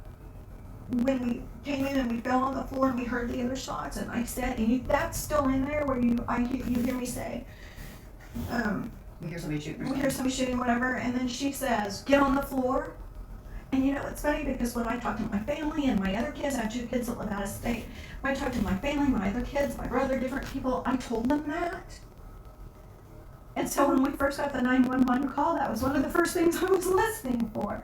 we came in and we fell on the floor and we heard the other shots, and I said, and that's still in there where you hear me say, We hear somebody shooting or we something. hear somebody shooting, whatever, and then she says, get on the floor. And you know, it's funny because when I talk to my family and my other kids, I have 2 kids that live out of state. When I talk to my family, my other kids, my brother, different people, I told them that. And so when we first got the 911 call, that was one of the first things I was listening for.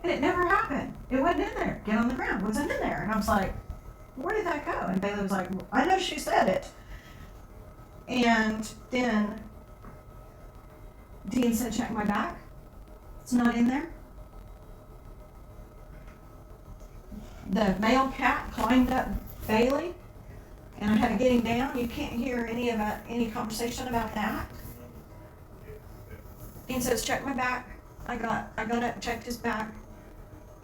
And it never happened. It wasn't in there. Get on the ground. Wasn't in there. And I was like, where did that go? And Bailey was like, I know she said it. And then Dean said, check my back. It's not in there. The male cat climbed up Bailey, and I had to get him down. You can't hear any conversation about that. Dean says, check my back. I got up, checked his back.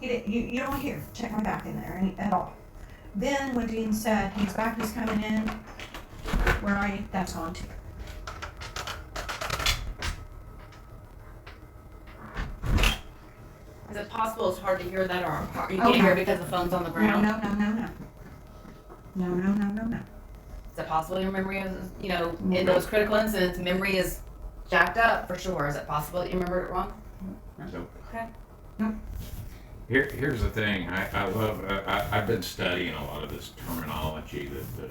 You don't hear, check my back in there at all. Then when Dean said his back is coming in, that's on too. Is it possible it's hard to hear that, or you Oh, can't hear no. it because the phone's on the No, ground? no, no, no, no. No, no, no, no, no. Is it possible your memory is, in those critical incidents, memory is jacked up for sure? Is it possible that you remembered it wrong? So Okay. here's the thing. I love. I've been studying a lot of this terminology that the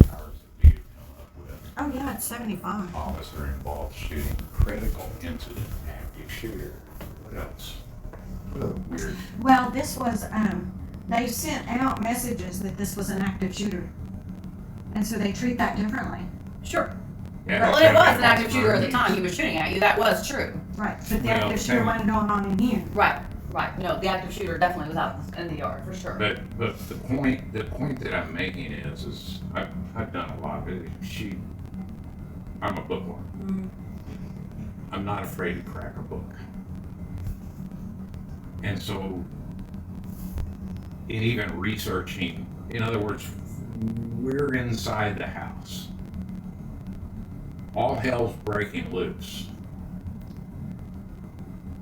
powers that be have come up with. Oh, yeah, it's 75. Officer involved shooting, critical incident, active shooter. What else? What other weird? Well, this was, they sent out messages that this was an active shooter. And so they treat that differently. Sure. Yeah, Well, it was an active shooter at the time he was shooting at you. That was true. Right, but the Well, active shooter same. wasn't going on in here. Right. Right. No, the active shooter definitely was out in the yard for sure. But the point that I'm making is I've done a lot of it. I'm a bookworm. Mhm. I'm not afraid to crack a book. And so, in even researching, in other words, we're inside the house. All hell's breaking loose.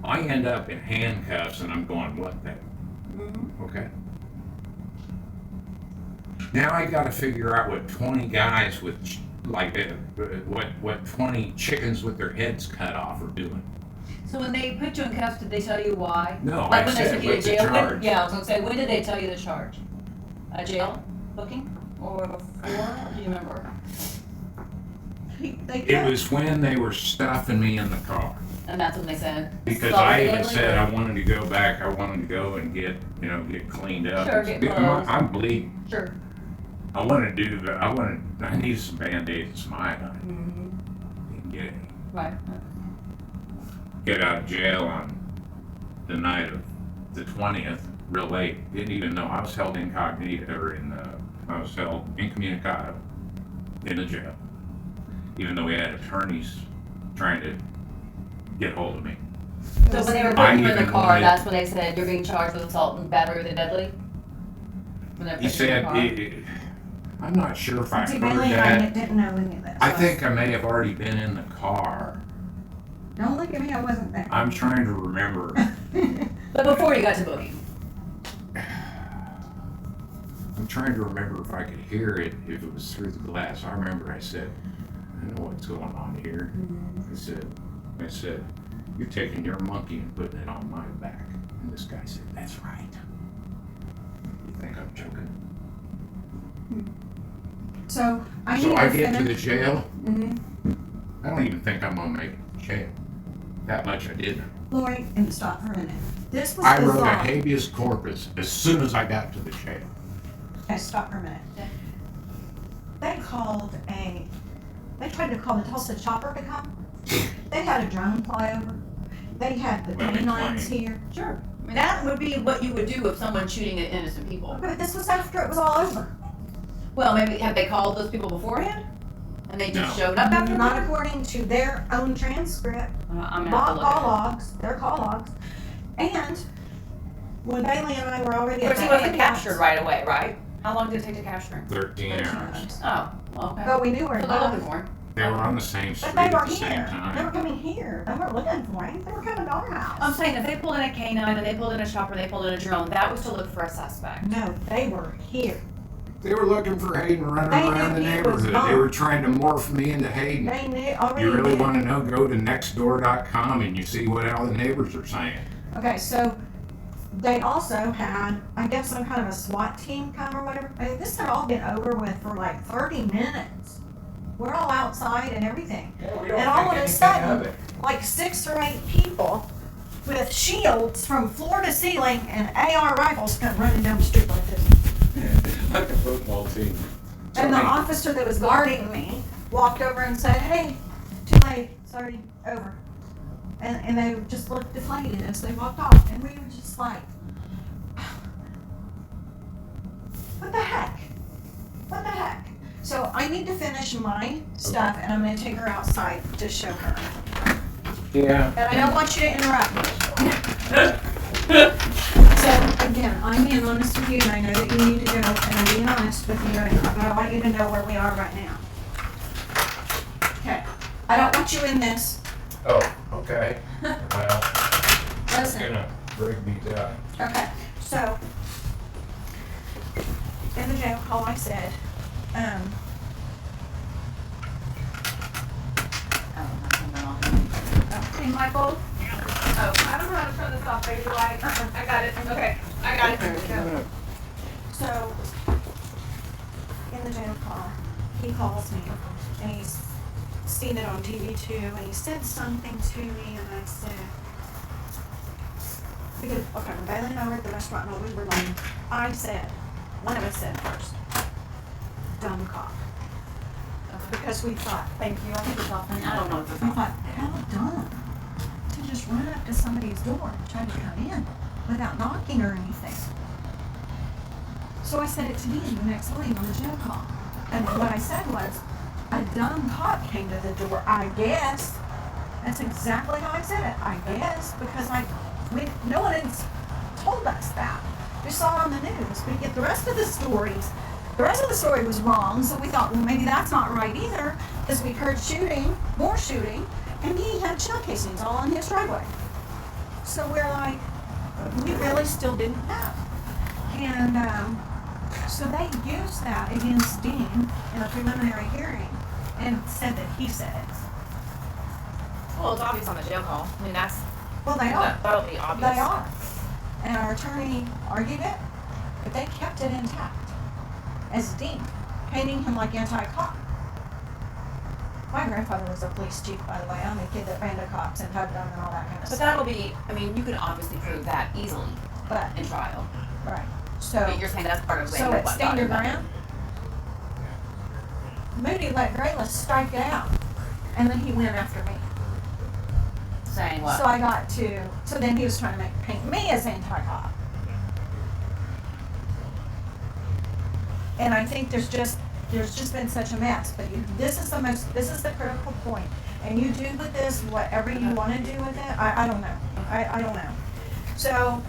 I end up in handcuffs and I'm going, what the? Okay. Now I gotta figure out what 20 guys with, what 20 chickens with their heads cut off are doing. So when they put you in cuffs, did they tell you why? No, Like I when they said took you to what's the jail? charge? Yeah, I was gonna say, when did they tell you the charge? A jail booking or before? Do you remember? They It was when they were stuffing me in the car. And that's when they said. Because "Stop I it, even Italy." said I wanted to go back, I wanted to go and get cleaned up. Sure, get I'm clothes. I'm bleeding. Sure. I need some Band-Aids, some iodine. Mm-hmm. Right. Get out of jail on the night of the 20th, real late. Didn't even know. I was held incognito, I was held incommunicado in the jail. Even though we had attorneys trying to get hold of me. So when they were I putting you in even the car, wanted- that's when they said you're being charged with assault and battery with a deadly? When they put He you in the said, car? I'm not sure if I See, heard Bailey and that. I didn't know any of this. I think I may have already been in the car. Don't look at me, I wasn't there. I'm trying to remember. But before you got to booking. I'm trying to remember if I could hear it, if it was through the glass. I remember I said, I know what's going on here. I said, you're taking your monkey and putting it on my back. And this guy said, that's right. You think I'm joking? So I So need I to get to the finish. jail. Mhm. I don't even think I'm gonna make it to jail. That much I didn't. Lori, and stop for a minute. This was I wrote a bizarre. habeas corpus as soon as I got to the jail. Okay, stop for a minute. They tried to call the Tulsa chopper to come. They had a drone fly over. They had the Well, they canines claim. here. Sure. I mean, that would be what you would do if someone's shooting at innocent people. Okay, but this was after it was all over. Well, maybe, have they called those people beforehand? And they just No. showed up after Not that? according to their own transcript. I'm gonna have to Call look at it. logs, their call logs. And when Bailey and I were already Of at course, the he wasn't ambulance- captured right away, right? How long did it take to capture him? 13 hours. Oh, well, okay. But we knew where So he they're looking was. for him. They were on the same But street they were at the same here. They were time. coming here. They weren't looking for him. They were coming to our house. I'm saying if they pulled in a canine and they pulled in a chopper, they pulled in a drone, that was to look for a suspect. No, they were here. They were looking for Hayden running They around the knew he was neighborhood. They gone. were trying to morph me into Hayden. They knew already. You really knew. want to know? Go to nextdoor.com and you see what all the neighbors are saying. Okay, so they also had, I guess, some kind of a SWAT team come or whatever. I mean, this had all been over with for like 30 minutes. We're all outside and everything. And all of a sudden, like 6 or 8 people with shields from floor to ceiling and AR rifles come running down the street like this. Like a football team. And the officer that was guarding me walked over and said, hey, too late, sorry, over. And they just looked deflated as they walked off. And we were just like, what the heck? What the heck? So I need to finish my stuff and I'm gonna take her outside to show her. Yeah. And I don't want you to interrupt me. So again, I'm being honest with you and I know that you need to go and I'm being honest with you but I want you to know where we are right now. Okay, I don't want you in this. Oh, okay. Okay, well, Listen. gonna bring these up. Okay, so in the jail call, I said, hey, Michael. Oh, I don't know how to turn this off, baby. Like, I got it. Okay, I got it. There we go. So in the jail call, he calls me and he's seen it on TV too, and he said something to me, and I said, because, okay, when Bailey and I were at the restaurant, and we were like, I said, one of us said first, dumb cop. Because we thought, thank you, I think it's off. I don't know what this We is. thought, how dumb to just run up to somebody's door and try to come in without knocking or anything. So I said it to Dean the next morning on the jail call. And what I said was, a dumb cop came to the door, I guess. That's exactly how I said it, I guess, because no one had told us that. We saw it on the news, but yet the rest of the story was wrong, so we thought, well, maybe that's not right either, because we heard shooting, more shooting, and he had shell casings all on his driveway. So we're like, we really still didn't know. And so they used that against Dean in a preliminary hearing and said that he said it. Well, it's obvious on the jail call. I mean, that's, Well, they are. that'll be obvious. They are. And our attorney argued it, but they kept it intact as Dean, painting him like anti-cop. My grandfather was a police chief, by the way. I'm the kid that ran to cops and hugged them and all that kind of But stuff. that'll be, I mean, you can obviously prove that easily But, in trial. right. So, But you're saying that's part of so it's stand your ground. Moody let Grayless strike it out, and then he went after me. Saying what? So I got to, so then he was trying to paint me as anti-cop. And I think there's just been such a mess, but this is the critical point. And you do with this whatever you want to do with it. I don't know. I don't know. So,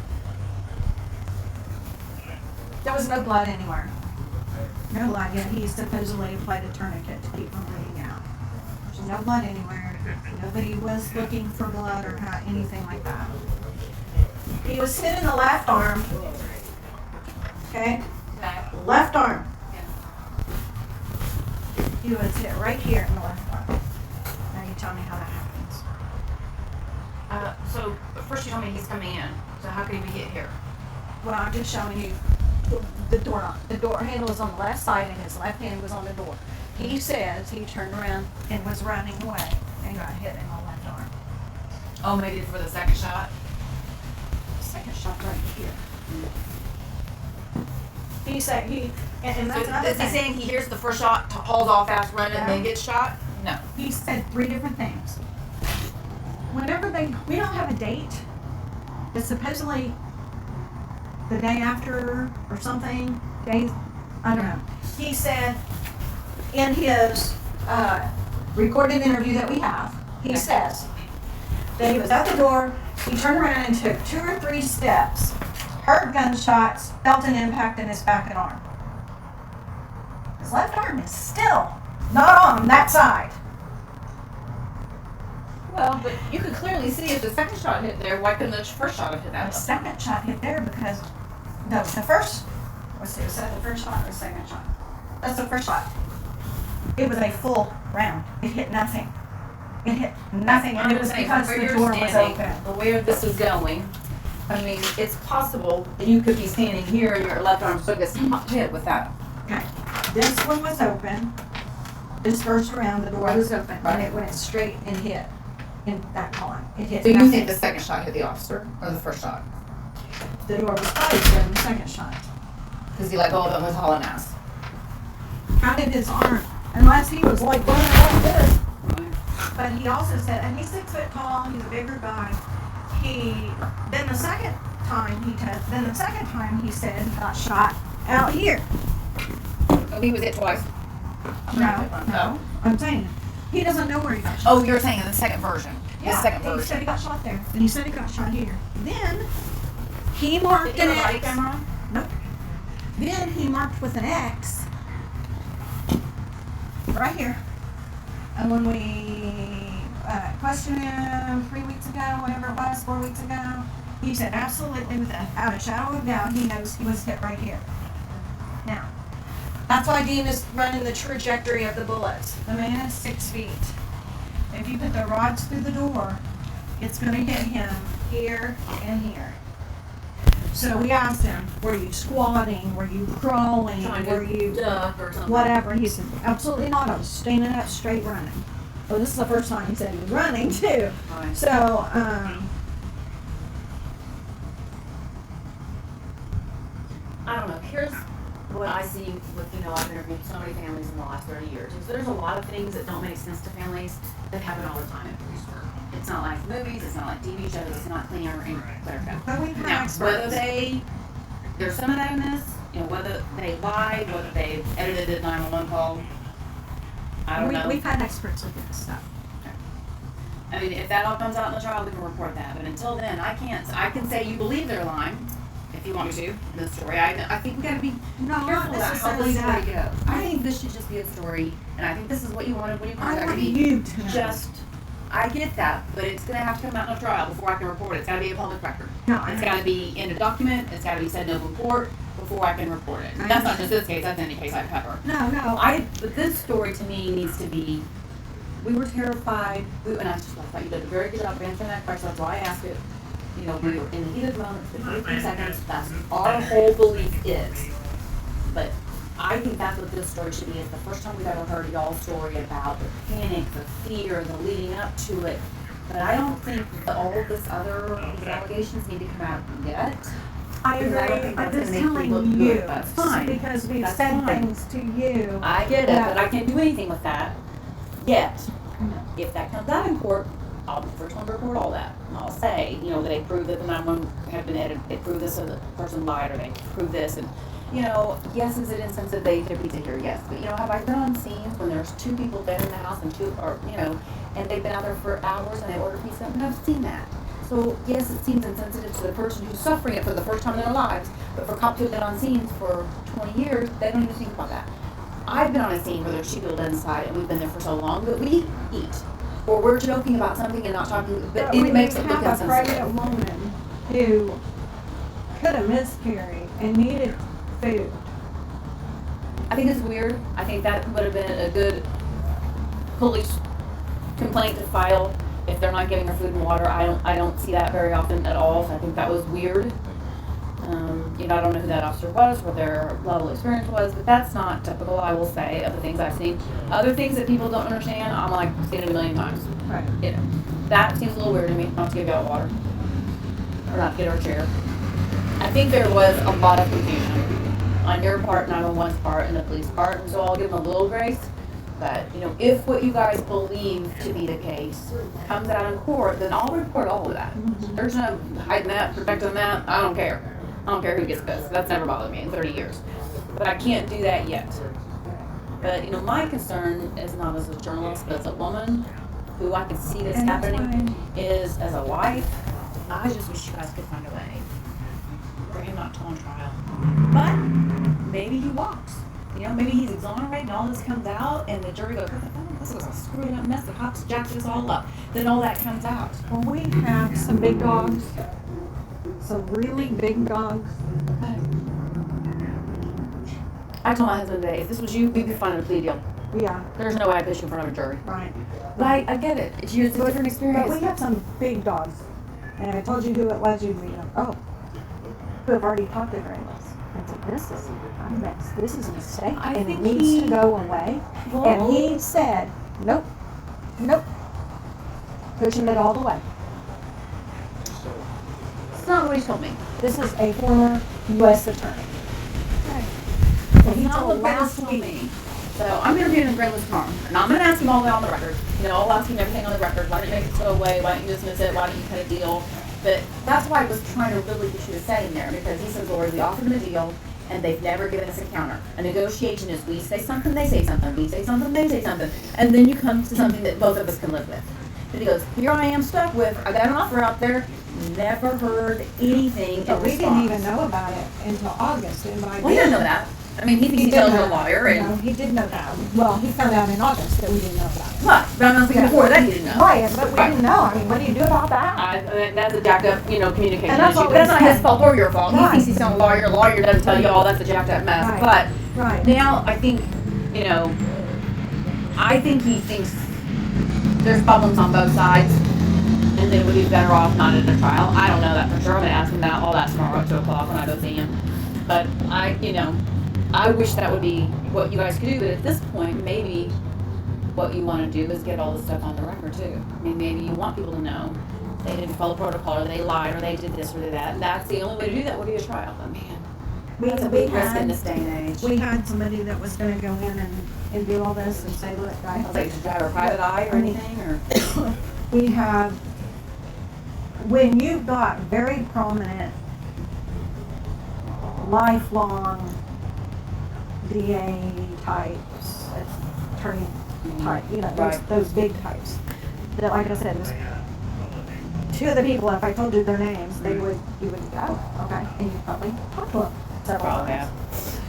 there was no blood anywhere. No blood, yet he supposedly applied a tourniquet to keep from bleeding out. There's no blood anywhere. Nobody was looking for blood or anything like that. He was hit in the left arm. Okay? Left arm. He was hit right here in the left arm. Now you tell me how that happens. So first you told me he's coming in. So how could he be hit here? Well, I'm just showing you the door handle was on the left side and his left hand was on the door. He says he turned around and was running away and got hit in the left arm. Oh, maybe for the second shot. Second shot right here. He said and that's So another is he thing. saying he hears the first shot, hauls off fast, running, and then gets shot? No. He said 3 different things. Whenever we don't have a date, but supposedly the day after or something, I don't know. He said in his recorded interview that we have, he says that he was at the door, he turned around and took 2 or 3 steps, heard gunshots, felt an impact in his back and arm. His left arm is still not on that side. Well, but you could clearly see if the second shot hit there, why couldn't the first shot have hit The that? second shot hit there because the first, was that the first shot or the second shot? That's the first shot. It was a full round. It hit nothing. It hit nothing, and it was because the door was open. The way this is going, I mean, it's possible that you could be standing here and your left arm still gets hit with that. Okay, this one was open. This first round, the door was open, and it went straight and hit in that column. It hit So you nothing. think the second shot hit the officer or the first shot? The door was closed during the second shot. Because he let go of it with hauling ass. How did his arm, unless he was like running like this. But he also said, and he's 6 foot tall, he's a bigger guy. Then the second time he said he got shot out here. Oh, he was hit twice. No, I'm saying, he doesn't know where he got shot. Oh, you're saying in the second version. Yeah, The second he version. said he got shot there, and he said he got shot here. Then, he marked Did an he have a body X. camera on? Nope. Then he marked with an X right here. And when we questioned him 3 weeks ago, whatever it was, 4 weeks ago. He said absolutely, without a shadow of a doubt, he knows he was hit right here. Now, that's why Dean is running the trajectory of the bullets. The man is 6 feet. If you put the rods through the door, it's going to hit him here and here. So we asked him, were you squatting? Were you crawling? Were you duck or something? whatever? He said, absolutely not. I was standing up straight running. Well, this is the first time he said he was running too. Right. So, I don't know, here's what I see with, I've interviewed so many families in the last 30 years, is there's a lot of things that don't make sense to families that happen all the time in police work. It's not like movies, it's not like TV shows, it's not clear and clear. but we've had Now, experts. whether there's some of that in this, whether they lied, whether they edited a 911 call, I don't know. We've had experts look at this stuff. I mean, if that all comes out in the trial, we can report that, but until then, I can say you believe they're lying, if you want me to, in this story. I think we gotta be No, not careful about how necessarily this story that. goes. I think this should just be a story, and I think this is what you wanted when you I contacted want me. you to know. Just, I get that, but it's gonna have to come out in a trial before I can report it. It's gotta be a public record. No, It's gotta be in a document, it's gotta be said in open court before I can report it. I That's not just this case, that's any case I cover. No. But this story to me needs to be, we were terrified, and I just thought you did a very good job of answering that question, that's why I asked it. We were in the heat of the moment for 15 seconds, that's our whole belief is. But I think that's what this story should be. It's the first time we've ever heard y'all's story about the panic, the fear, the leading up to it. But I don't think that all of these allegations need to come out yet. I Because I don't agree. think I'm that's just gonna make you telling look you. good. That's fine. Because we've That's said fine. things to you. I get it, that- but I can't do anything with that yet. If that comes out in court, I'll be the first one to report all that. And I'll say, they proved that the 911 had been edited, they proved this so the person lied, or they proved this, and, yes, is it insensitive they their pizza here? Yes. But, have I been on scenes when there's 2 people dead in the house and and they've been out there for hours and they order pizza, and I've seen that. So, yes, it seems insensitive to the person who's suffering it for the first time in their lives, but for cops who've been on scenes for 20 years, they don't even think about that. I've been on a scene where there's 2 people dead inside, and we've been there for so long, but we eat. Or we're joking about something and not talking, but it makes it look We have a insensitive. pregnant woman who could have miscarried and needed food. I think it's weird. I think that would have been a good police complaint to file if they're not giving her food and water. I don't see that very often at all. So I think that was weird. I don't know who that officer was, what their level of experience was, but that's not typical, I will say, of the things I've seen. Other things that people don't understand, I'm like, seen it a million times. Right. That seems a little weird to me, not to give y'all water. Or not to get her a chair. I think there was a lot of confusion on your part, 911's part, and the police part, and so I'll give them a little grace. But, if what you guys believe to be the case comes out in court, then I'll report all of that. There's no hiding that, protecting that, I don't care. I don't care who gets pissed. That's never bothered me in 30 years. But I can't do that yet. But, my concern is not as a journalist, but as a woman who I can see this And that's happening, fine. is as a wife, I just wish you guys could find a way for him not to go on trial. But maybe he walks. Maybe he's exonerated and all this comes out and the jury goes, oh, this was a screwed up mess. The cops jacked this all up. Then all that comes out. Well, we have some big dogs, some really big dogs. I told my husband today, if this was you, we'd be finding a plea deal. Yeah, There's no way I'd put you in front of a jury. right. But I get it. It's a different But experience. we have some big dogs. And if I told you who it was, you'd be like, oh, who have already talked to Grace. I said, this is a mess. This is a mistake. I and think it needs he- to go away. Well- And he said, nope, pushing it all the way. It's not what he told me. This is a former U.S. attorney. And he Not told what last Grace told week. me. So I'm interviewing him Grace tomorrow. And I'm going to ask him all that on the record. I'll ask him everything on the record. Why didn't you make it go away? Why didn't you dismiss it? Why didn't you cut a deal? But that's why I was trying to really get you to say in there, because he says, Lori, we offered him a deal, and they've never given us a counter. A negotiation is we say something, they say something, we say something, they say something, and then you come to something that both of us can live with. But he goes, here I am stuck with, I got an offer out there, never heard anything in But we response. didn't even know about it until August. And by We didn't know then, that. I mean, he thinks he's telling a lawyer, You know, and he did know that. Well, he found out in August that we didn't know about it. what? But I'm thinking before that he didn't know. Right, but we didn't know. I mean, what do you do about that? That's a jacked up, communication And that's issue. what But that's we not his said. fault or your fault. He Right. thinks he's telling a lawyer. A lawyer doesn't tell you all. That's a jacked up mess. Right. But Right. now I think, I think he thinks there's problems on both sides, and they would be better off not at a trial. I don't know that for sure. I'm gonna ask him all that tomorrow at 2:00 when I go see him. But I wish that would be what you guys could do. But at this point, maybe what you want to do is get all this stuff on the record too. I mean, maybe you want people to know they didn't follow protocol, or they lied, or they did this or that. And that's the only way to do that would be a trial. But man, that's a big risk in this day and age. We had somebody that was gonna go in and do all this and say, look, I was guys, like, did you have a private eye or anything, or? we have, when you've got very prominent, lifelong DA types, attorney type, Right. those big types, that, like I said, two of the people, if I told you their names, you would go, okay, and you probably talk to them several Probably, times.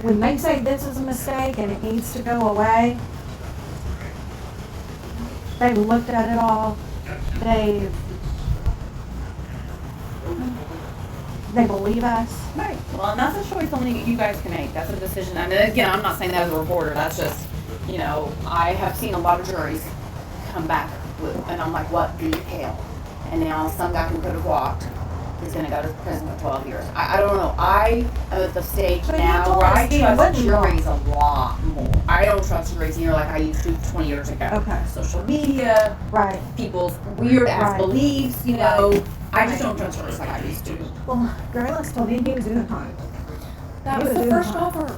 When they say this is a mistake and it needs to go away, they've looked at it all, they believe us. Right. Well, and that's a choice only you guys can make. That's a decision. I mean, again, I'm not saying that as a reporter. That's just, I have seen a lot of juries come back with, and I'm like, what the hell? And now some guy who could have walked is going to go to prison for 12 years. I don't know. I am at the stage But you now told where us I he trust wouldn't juries a lot more. I don't trust juries here like I used to 20 years ago. Okay. Social media, Right. people's weird ass Right. beliefs, Right. I just don't trust juries like I used to. Well, Gorillaz told me he was doing time. That He was was the doing first fine. offer.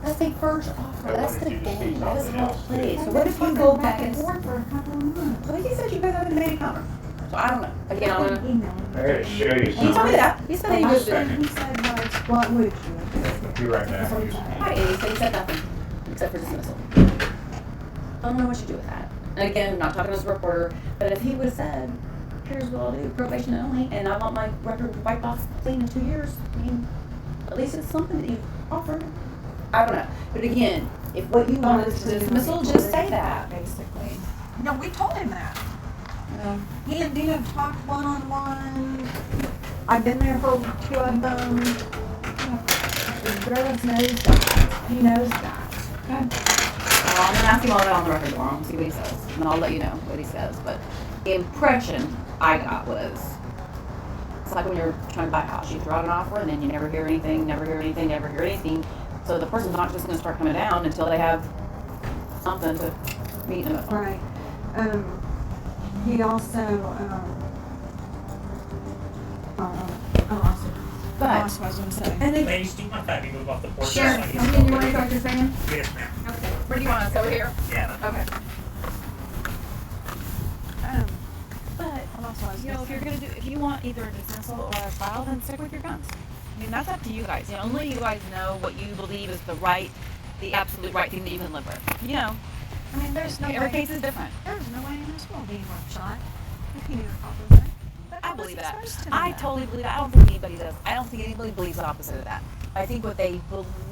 That's the first offer. That's the game. That is how it plays. So And what this if you one go went back and forth for a couple of months. well, he said you guys haven't made a counter. So I don't know. Again, I'm gonna. Email. I gotta show you He told me something. that. He said he And I was. said, he said, what would you? Be right back. Hi, and he said he said nothing except for dismissal. I don't know what you do with that. And again, I'm not talking as a reporter, but if he would have said, "Here's what I'll do: probation only, and I want my record wiped off clean in 2 years," I mean, at least it's something that you offered. I don't know. But again, if what you want is dismissal, just say that. Basically. No, we told him that. He and Dina have talked one-on-one. I've been there for 2 of them. Gorillaz knows that. He knows that. Well, I'm gonna ask him all that on the record tomorrow and see what he says, and I'll let you know what he says. But the impression I got was, it's like when you're trying to buy a house, you throw out an offer and then you never hear anything, never hear anything, never hear anything. So the person's not just gonna start coming down until they have something to meet them with. Right. He also, I lost But, what I was gonna say. and then, Ladies, do you mind if I move off the porch? sure, so I I can- mean, you wanna start your saying? Yes, ma'am. Okay. Where do you want us, over here? Yeah. Okay. But, I lost what I was if you're gonna do, if you want either a dismissal or a trial, then stick with your guns. I mean, that's up to you guys. Only you guys know what you believe is the absolute right thing that you can live with. I mean, there's no Every way. case is different. There's no way in this world he would shot if he knew the cop was there. But I how was believe he that. supposed to know I that? totally believe that. I don't think anybody does. I don't think anybody believes the opposite of that. I think what they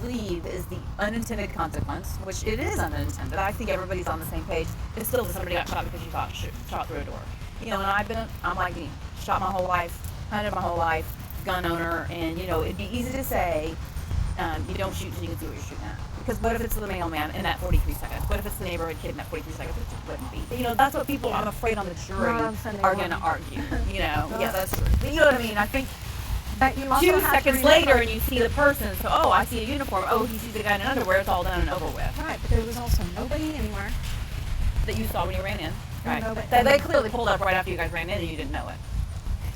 believe is the unintended consequence, which it is unintended. I think everybody's on the same page. It's still that somebody got shot because you shot through a door. And I'm like me, shot my whole life, hunted my whole life, gun owner, and it'd be easy to say, you don't shoot until you can see what you're shooting at. Because what if it's the mailman in that 43 seconds? What if it's the neighborhood kid in that 43 seconds? Which it wouldn't be. But, that's what people, I'm afraid, on the jury Not on Sunday are going to morning. argue. Yeah, that's true. But you know what I mean? I think But you also 2 have to seconds remember- later and you see the person, so, oh, I see a uniform. Oh, he sees a guy in underwear. It's all done and over with. Right, but there was also nobody anywhere. That you saw when you ran in. Right. Nobody- They clearly pulled up right after you guys ran in and you didn't know it.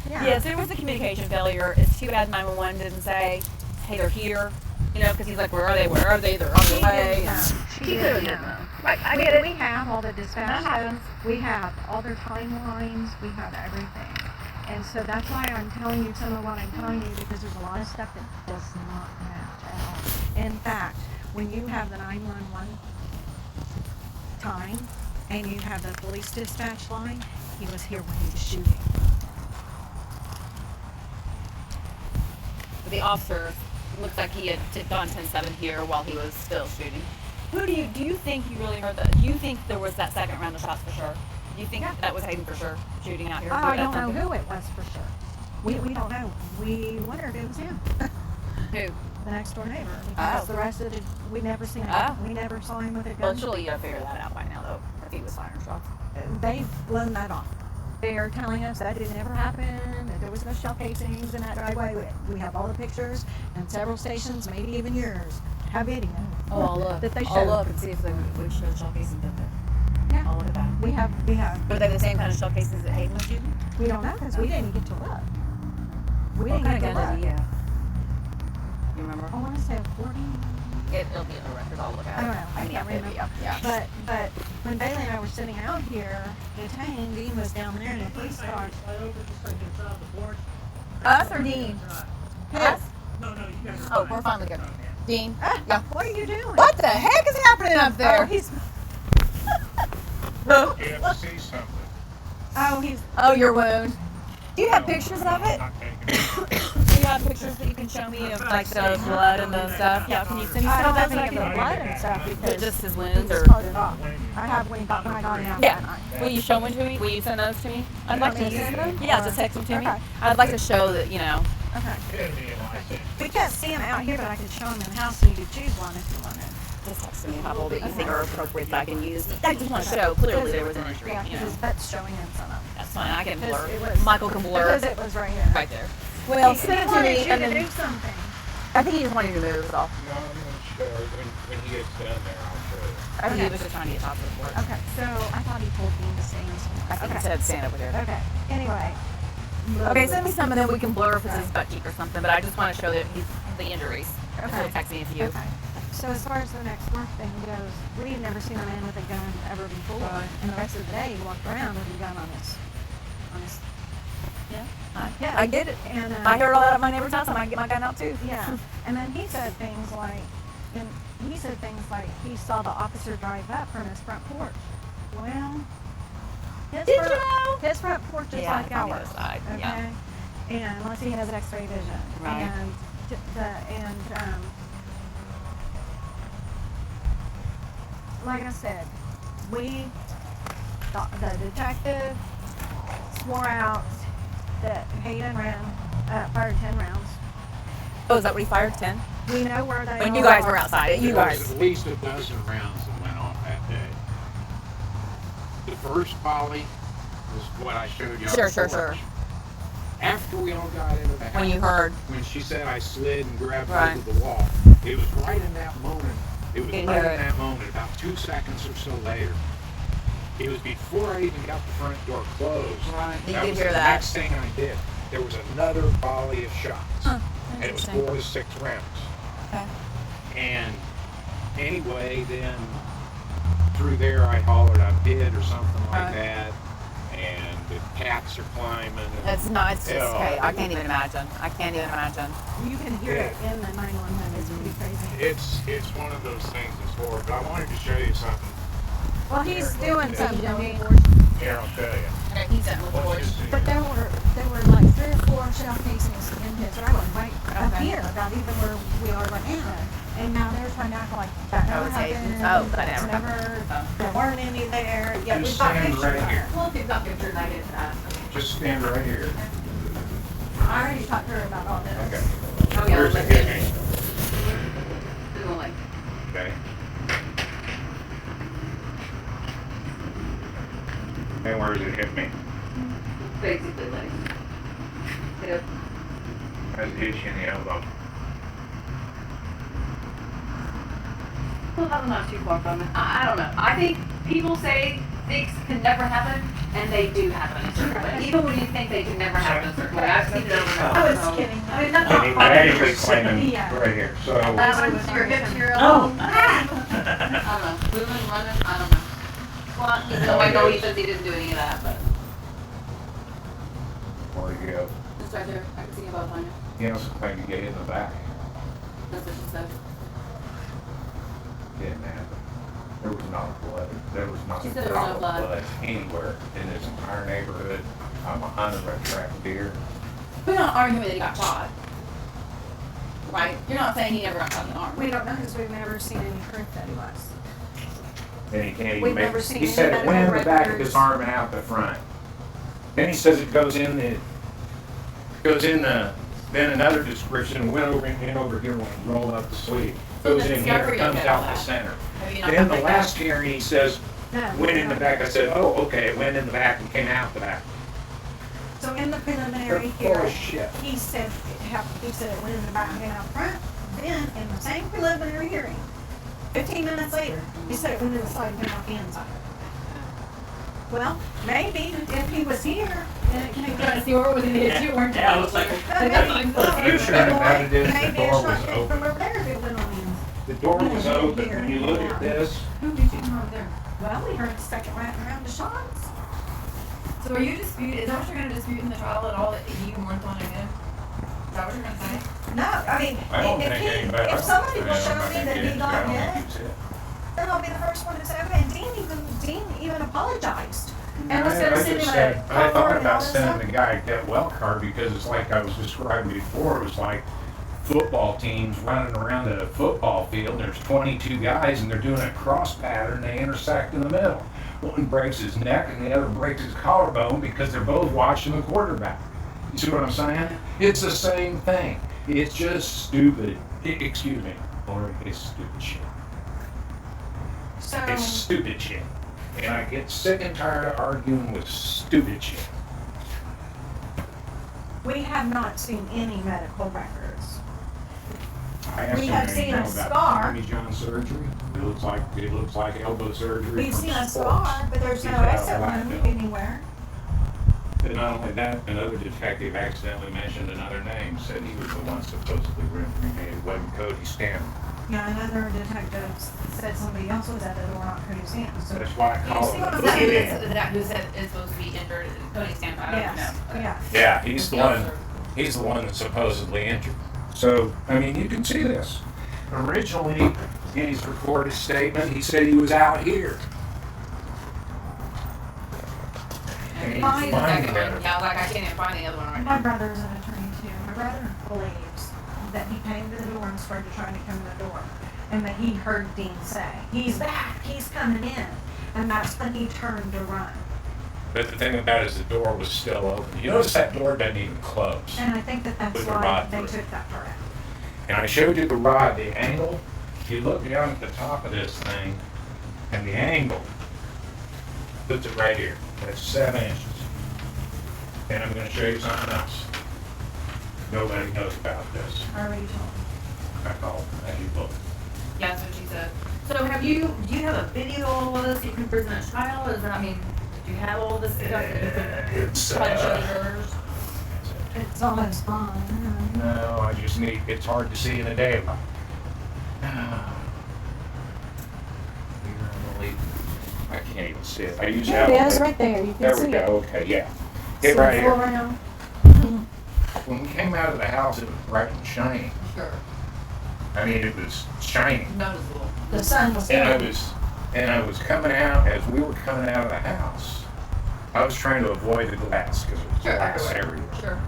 Yeah. Yes, there was a communication failure. It's too bad 911 didn't say, hey, they're here. Because he's like, where are they? Where are they? They're on their way. She He didn't clearly know. didn't know. Right, I get it. We have all the dispatch That happens. codes. We have all their timelines. We have everything. And so that's why I'm telling you some of what I'm telling you, because there's a lot of stuff that does not match at all. In fact, when you have the 911 time and you have the police dispatch line, he was here when he was shooting. The officer looks like he had gone 10-7 here while he was still shooting. Do you think you really heard that? Do you think there was that second round of shots for sure? Do you think that was Hayden for sure shooting out here? I don't know who it was for sure. We don't know. We wondered it was him. Who? The next door neighbor. Because the rest of it, we never seen him. Oh. We never saw him with a Well, gun. surely you gotta figure that out by now, though, if he was firing shots. They've blown that off. They're telling us that it never happened, that there was no shell casings in that driveway. We have all the pictures and several stations, maybe even yours, have video. Oh, I'll look. That they I'll showed. look and see if they would show shell casings in there. Yeah. I'll look at that. We have. Were they the same kind of shell casings that Hayden was shooting? We don't know because we didn't get to look. We What didn't kind get of to gun look. did he have? You remember? I want to say 40. It'll be in the record. I'll look at I it. don't know. I mean, can't remember. Yeah. But when Bailey and I were sitting out here detained, Dean was down there in the police car. Us or Dean? Us? No, you guys are Oh, fine. we're finally good. Dean? Ah, what are you doing? What the heck is happening up Oh, there? he's. You have to see something. Oh, he's. Oh, your wound. Do you have pictures of it? Not taking it. Do you have pictures that you can show me of like the blood and the stuff? Yeah, can you send me I some don't of those? have any of the blood and stuff Or because just his he wounds just or? cut it off. I have when I got out that Yeah. night. Will you show them to me? Will you send those to me? I'd like to Want me to use send them? Yeah, Or- just text them to me. Okay. I'd like to show that, you know. Okay. It'd be a license. We can't see him out here, but I could show him in the house and you could choose one if you wanted. Just text me a couple that you think are appropriate that I can use. I just want to show clearly there was an injury, Yeah, you because know. his butt's showing in some of them. That's fine. I can Because blur. it was- Michael can blur Because it was right here. right there. Well, He send it to wanted me you and to do then something. I think he just wanted you to move is all. No, I'm gonna show her when he gets done there, I'll show you. I think he Okay. was just trying to get top of the floor. Okay, so I thought he told me to stand somewhere. I think he said stand over there. Okay, anyway. Okay, send me some and then we can blur if it's his butt cheek or something, but I just want to show that he's the injuries. Okay. So text me if you. Okay. So as far as the next work thing goes, we've never seen a man with a gun ever before. And the rest of the day, he walked around with a gun on his. Yeah. Yeah. I get it. And I hear all that at my neighbor's house. I might get my gun out too. Yeah. And then he said things like, he saw the officer drive up from his front porch. Well, his Did front, you know? his front porch is Yeah, like it's on the ours. other side, Okay. yeah. And unless he has X-ray vision. Right. And like I said, the detective swore out that Hayden fired 10 rounds. Oh, is that what he fired? 10? We know where they When are. you guys were outside. You There guys. was at least a dozen rounds that went off that day. The first volley was what I showed you. on Sure, the sure, porch. sure. After we all got into the house, When you heard. when she said I slid and grabbed Right. hold of the wall, it was right in that moment. It was Didn't right hear in it. that moment, about 2 seconds or so later. It was before I even got the front door closed. Right. You That did was hear the that. next thing I did. There was another volley of shots. Huh. And it was Interesting. 4 to 6 rounds. Okay. And anyway, then through there I hollered I did or something like Right. that. And the cats are climbing. And It's not, it's just, Yeah. okay, I can't even imagine. I can't even imagine. You can hear it in the 911. It's pretty crazy. it's one of those things that's horrible. But I wanted to show you something. Well, he's doing something. Here, I'll tell you. Okay, he's at the Let's porch. just see. But there were like 3 or 4 shell casings in his driveway, right up Okay. here, not even where we are right now. And now they're trying to act like that never it's Hayden's. happened. Oh, that it's never there weren't any there. Yet we've Just got stand pictures right of here. it. Well, if you've got pictures, I get that. Just stand right here. I already talked to her about all this. Okay. Oh, yeah, Where's the let's hit see. me? Like, Okay. And where does it hit me? basically, like, hip. As it hits you in the elbow. Well, I'm not too far from it. I don't know. I think people say things can never happen, and they do happen a certain way. Even when you think they can never happen a certain way. I've seen it over and over. I was So, kidding. I mean, that's And not he fun. actually claiming Yeah. right here. So That one's your hips, your Oh. elbow. I don't know. Moving, running, I don't know. Well, no, I know he says he didn't do any of that, but where you go? it's right there. I can see you both on you. You know, sometimes you get hit in the back. That's what she said. Didn't happen. There was not blood. There was not She a said there was drop no of blood. blood anywhere in this entire neighborhood. I'm a hunter, I track deer. We're not arguing that he got shot. right? You're not saying he never got shot in the arm. We don't know because we've never seen any proof that he was. And he can't We've even make, never seen he said any it went in the medical back of records. his arm and out the front. Then he says it goes in the, then another description went over here when he rolled up the sleeve. So Goes the in here, discovery comes of out all the that. center. Have you not Then done the like last that? hearing, he says, No. went in the back. I said, oh, okay, it went in the back and came out the back. So in the preliminary They're full of hearing, shit. he said it went in the back and came out front. Then in the same preliminary hearing, 15 minutes later, he said it went in the side and came out the inside. Well, maybe if he was here and it came You're trying to see where it was in the hit you, weren't you? I was like, You sure about it is the maybe door it's was not from open. over there if it went on in. The door was open. When you look at this, who did you come over there? Well, we heard the second round of shots. So are you disputing, is that what you're gonna dispute in the trial at all, that you weren't on him? Is that what you're gonna say? No, I mean, I don't think anybody. if somebody will show me I that he think got I don't hit, think he's hit. then I'll be the first one to say, okay, and Dean even apologized. And was I gonna just send him said, a I card thought and all about this sending stuff. the guy a get well card because it's like I was describing before. It was like football teams running around a football field. There's 22 guys and they're doing a cross pattern. They intersect in the middle. One breaks his neck and the other breaks his collarbone because they're both watching the quarterback. You see what I'm saying? It's the same thing. It's just stupid. Excuse me, Lori. It's stupid shit. So, It's stupid shit. And I get sick and tired of arguing with stupid shit. we have not seen any medical records. I asked We him have if seen he a know about scar. Tommy John surgery. It looks like elbow surgery. We've from seen a sports. scar, but there's no He's got a exit black wound belt. anywhere. And not only that, another detective accidentally mentioned another name, said he was the one supposedly rendering aid. It wasn't Cody Stanton. Yeah, another detective said somebody else was at the door, not Cody Stanton. So, That's why I You call see him what a I'm Is that who saying? boogeyman. is that who said is supposed to be injured, Cody Stanton? I don't yes, know. yeah. Yeah, he's the one. He's the one that's supposedly injured. So, I mean, you can see this. Originally, in his recorded statement, he said he was out here. And he Mine- was finding Yeah, everything. like I can't even find the other one right My now. brother's an attorney too. My brother believes that he came to the door and started trying to come to the door. And that he heard Dean say, he's back, he's coming in. And that's when he turned to run. But the thing about it is the door was still open. You notice that door doesn't even close. And I think that that's With the why rod they through it. took that part out. And I showed you the rod, the angle. If you look down at the top of this thing and the angle, puts it right here. That's 7 inches. And I'm gonna show you something else. Nobody knows about this. I already told him. I call it, as you look. Yeah, that's what she said. So do you have a video of all of this you can present at trial? Is that, I mean, do you have all of this stuff that you can It's, try to show jurors? It's almost gone. no, I just need, it's hard to see in the daylight. I can't even see it. I usually There have. it is, right there. You can There see we go, it. okay, yeah. See It the right full here. round? When we came out of the house, it was bright and shiny. Sure. I mean, it was shiny. Noticeable. The sun was And hitting. I was coming out, as we were coming out of the house, I was trying to avoid the glass because there was Sure, glass everywhere. everywhere. Sure.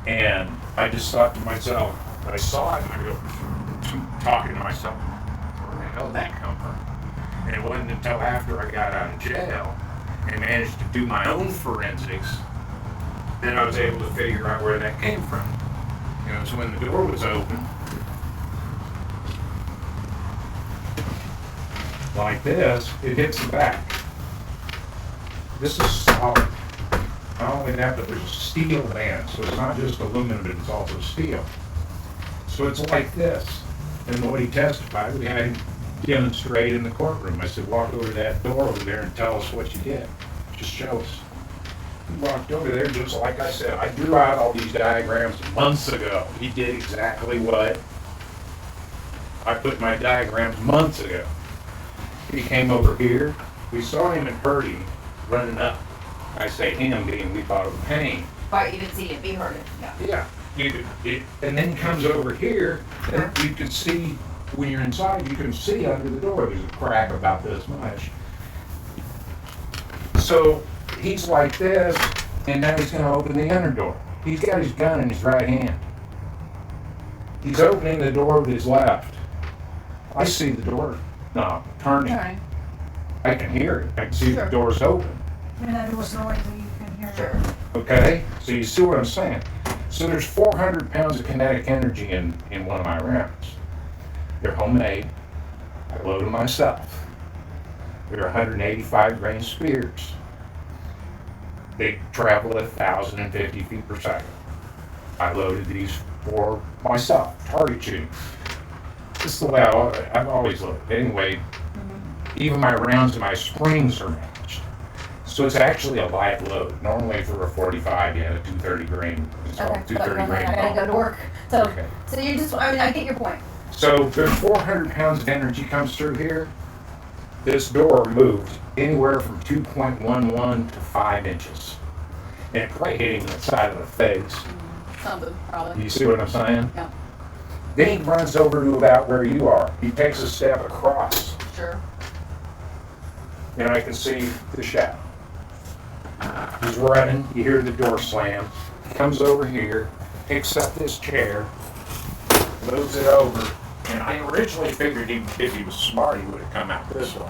And I just thought to myself, I saw it and I go, talking to myself, where the hell did that come from? And it wasn't until after I got out of jail and managed to do my own forensics that I was able to figure out where that came from. You know, so when the door was open, like this, it hits the back. This is solid. Not only that, but there's a steel band, so it's not just aluminum, but it's also steel. So it's like this. And when he testified, we had him demonstrate in the courtroom. I said, walk over to that door over there and tell us what you did. Just show us. He walked over there, just like I said. I drew out all these diagrams months ago. He did exactly what I put in my diagrams months ago. He came over here. We saw him and heard him running up. I say him being we thought it was Payne. But you didn't see it, but you heard it. Yeah. Yeah. And then he comes over here, and you can see, when you're inside, you can see under the door, there's a crack about this much. So he's like this, and now he's gonna open the under door. He's got his gun in his right hand. He's opening the door with his left. I see the door knob turning. Okay. I can hear it. I can see Sure. the door's open. And then there was noise that you can hear. Okay? So you see what I'm saying? So there's 400 pounds of kinetic energy in one of my rounds. They're homemade. I load them myself. They're 185 grain spears. They travel at 1,050 feet per second. I loaded these for myself, target shooting. This is the way I've always loaded. Anyway, even my rounds and my springs are matched. So it's actually a live load. Normally for a 45, you have a 230 grain. It's called Okay. 230 grain. I gotta go to work. So, Okay. so you just, I mean, I get your point. So there's 400 pounds of energy comes through here. This door moved anywhere from 2.11 to 5 inches. And it probably hitting the side of the face. Something, probably. You see what I'm saying? Yeah. Then he runs over to about where you are. He takes a step across, Sure. and I can see the shadow. He's running, you hear the door slam. He comes over here, picks up this chair, moves it over, and I originally figured if he was smart, he would have come out this way.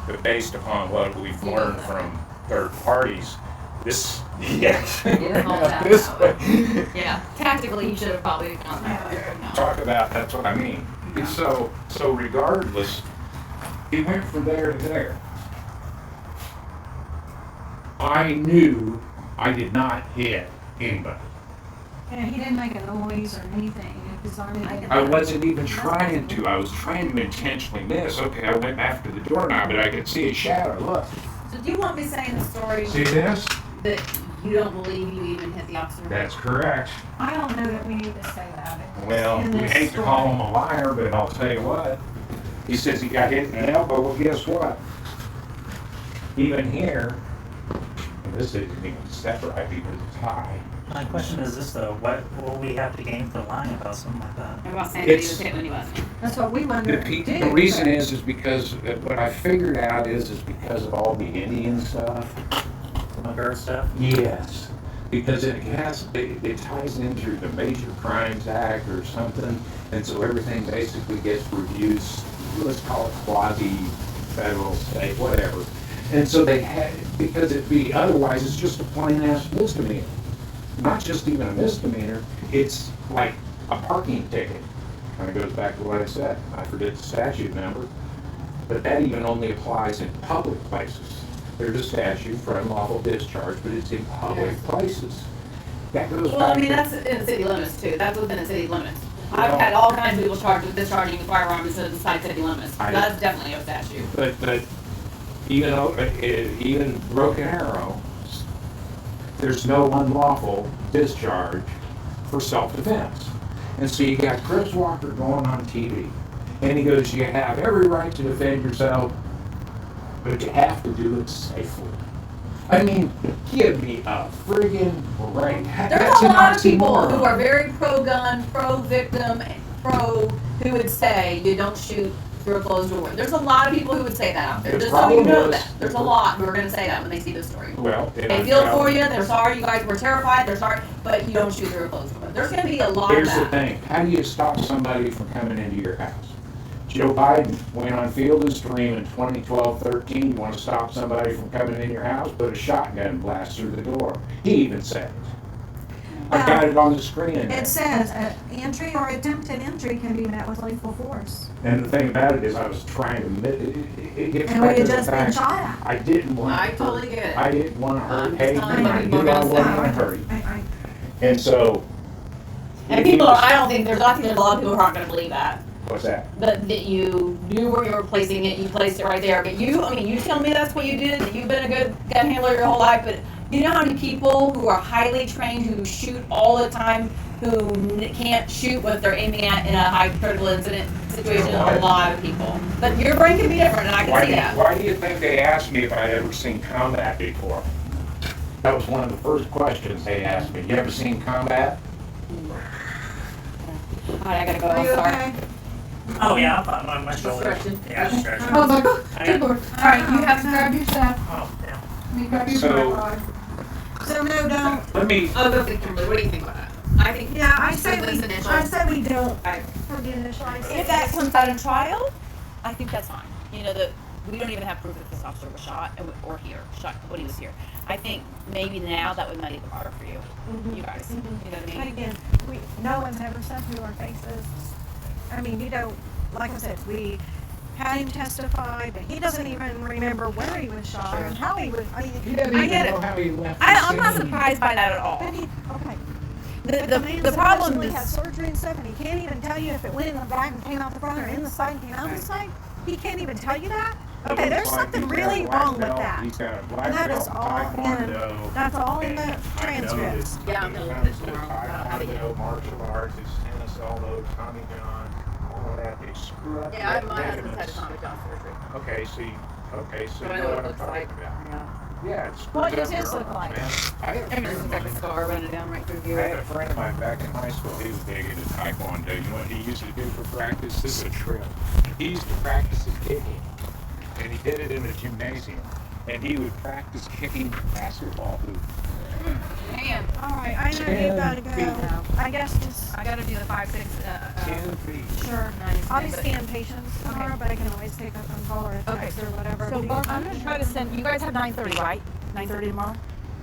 But based upon what we've learned from third parties, this, yes, didn't hold out this that way. Yeah. Tactically, you should have probably gone that way. No. Talk about, that's what I mean. So regardless, he went from there to there. I knew I did not hit anybody. Yeah, he didn't make a noise or anything. His arm didn't I wasn't even trying to. I was trying to intentionally miss. Okay, I went after the doorknob, but I could see a shadow. Look. So do you want me saying the story See this? that you don't believe you even hit the officer? That's correct. I don't know that we need to say that. Well, In we this hate to call story. him a liar, but I'll tell you what. He says he got hit in the elbow. Well, guess what? Even here, and this isn't even step right because it's high. My question is this though, what will we have to gain for lying about something like that? I'm not saying that he It's- was hit when he wasn't. That's what we wonder. The reason is because what I figured out is because of all the Indian stuff. Some of our stuff? Yes, because it ties in through the Major Crimes Act or something, and so everything basically gets reduced, let's call it quasi-federal, state, whatever. And so they had, because otherwise it's just a plain ass misdemeanor. Not just even a misdemeanor, it's like a parking ticket. Kind of goes back to what I said. I forget the statute number, but that even only applies in public places. There's a statute for unlawful discharge, but it's in public places. That goes Well, I back mean, to- that's in the city limits too. That's within the city limits. I've had all kinds of people charged with discharging a firearm inside city limits. That's definitely a statute. But even broken arrow, there's no unlawful discharge for self-defense. And so you got Chris Walker going on TV, and he goes, you have every right to defend yourself, but you have to do it safely. I mean, give me a friggin' break. There's That's a an lot of people oxymoron. who are very pro-gun, pro-victim, who would say you don't shoot through a closed door. There's a lot of people who would say that out there. The Just so you problem know is- that. There's a lot who are going to say that when they see this story. Well, and They I'm feel telling for you. They're sorry you guys were terrified. They're sorry, but you don't shoot through a closed door. There's going to be a lot Here's of the that. thing, how do you stop somebody from coming into your house? Joe Biden went on Field and Stream in 2012-13, you want to stop somebody from coming in your house, put a shotgun blast through the door. He even said it. I got it on the screen. It says, entry or attempted entry can be met with lethal force. And the thing about it is I was trying to, it gets And back we to had the just been fact, shot at. I didn't want I to totally hurt. get it. I didn't want to hurt I'm just Hayden, telling you I what knew people I are gonna wasn't say. going to hurt him. I- And so. And people, I don't think there's, I think there's a lot of people who aren't going to believe that. What's that? That you knew where you were placing it, you placed it right there. But you, I mean, you tell me that's what you did, that you've been a good gun handler your whole life, but you know how many people who are highly trained, who shoot all the time, who can't shoot what they're aiming at in a high critical incident situation? A lot of people. But your brain can be different, and I can see that. Why do you think they asked me if I'd ever seen combat before? That was one of the first questions they asked me. You ever seen combat? All right, I gotta go. Are I'm you sorry. okay? Oh yeah, on my shoulder. Stretching. Yeah, I'm stretching. I was like, oh, I good got- lord. All right, you have to grab your stuff. Oh, damn. You grab your So- tripod. So no, don't. Let me, Oh, go for Kimberly. What do you think about that? I I think. Yeah, I for say this we, initial- I say we don't I- for the initial. I say If that comes out in trial, I think that's fine. You know, that we don't even have proof that this officer was shot or here, shot when he was here. I think maybe now that would muddy the water for you, you guys. You know what I But mean? again, no one's ever said to our faces. I mean, you know, like I said, we had him testify, but he doesn't even remember where he was shot and how he was. I mean, He doesn't I even get know it. how he left I'm the not scene. surprised by that at all. but he, okay. The, But man the problem supposedly had is, surgery and stuff, and he can't even tell you if it went in the back and came out the front or in the side and came out the side. He can't even tell you that. It Okay, looks there's like something he's got a really black wrong with belt. that. He's got a black And that belt is in all Taekwondo. that's all in the And I know that transcripts. Yeah, I'm when gonna it look comes at to it tomorrow. Taekwondo, martial arts, it's tennis, all those, Tommy John, all of that, they screw up Yeah, the my husband's had a ligaments. Tommy John surgery. Okay, so you So I know know what what it I'm looks like. talking about. Yeah. Yeah, it screws What does up his your look arms, like? man. I had a I mean, friend it's of like a mine- scar running down right through I here. had a friend of mine back in high school. He was big into Taekwondo. You know what he used to do for practice? This is a trip. He used to practice his kicking, and he did it in a gymnasium. And he would practice kicking basketball hoops. Man, All right, I know you gotta 10 feet. go. I guess just I gotta do the 5'6". 10 feet. sure. 9, I'll be 10, but- seeing patients tomorrow, but I can always pick up and call or a Okay. text or whatever. so Do you- Barb, I'm gonna try to send, you guys have 9:30, right? 9:30 tomorrow?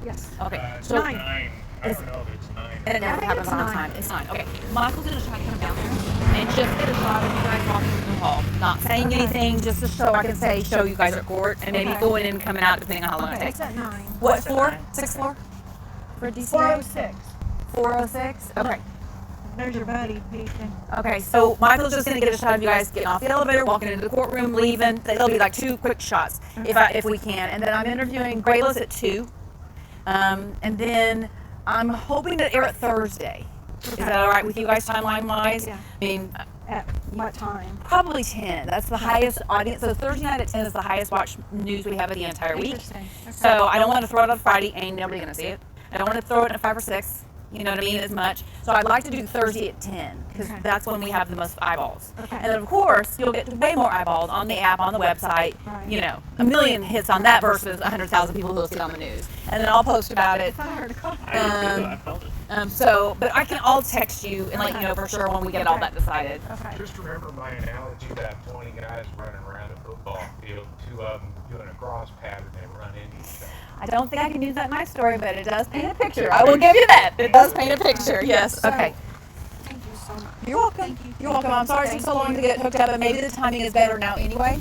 Yes. Okay, so, Nine. I don't know if it's 9. and it I never think happens it's on 9. time, it's 9, okay. Michael's gonna try to come down there and just get a shot of you guys walking through the hall. Not saying Okay. anything, just to show, I can say, show you guys at court, and maybe Okay. going in and coming out depending on how long it Okay, takes. it's at 9. What floor? 6th floor? For DCA? 406. 406? Okay. There's your buddy, Pete. Okay, so Michael's just gonna get a shot of you guys getting off the elevator, walking into the courtroom, leaving. There'll be like 2 quick shots if we can. And then I'm interviewing Grayla's at 2. And then I'm hoping to air it Thursday. Is that all right with you guys timeline wise? Yeah. I mean, At what time? probably 10. That's the highest audience. So Thursday night at 10 is the highest watched news we have of the entire week. Interesting. Okay. So I don't want to throw it on Friday. Ain't nobody gonna see it. I don't want to throw it at 5 or 6. You know what I mean? As much. So I'd like to do Thursday at 10 because Okay. that's when we have the most eyeballs. Okay. And then of course you'll get way more eyeballs on the app, on the website. Right. You know, a million hits on that versus 100,000 people who'll see it on the news. And then I'll post about it. I heard a call. I felt it. But I can all text you and let you know for sure when we get all that decided. Okay. Just remember my analogy about 20 guys running around a football field, 2 of them doing a cross pattern and run into each other. I don't think I can use that in my story, but it does paint a picture. I will give you that. It does paint a picture. Yes. Okay. Thank you so much. You're welcome. Thank you. You're welcome. I'm sorry it took so long to get hooked up, but maybe the timing is better now anyway.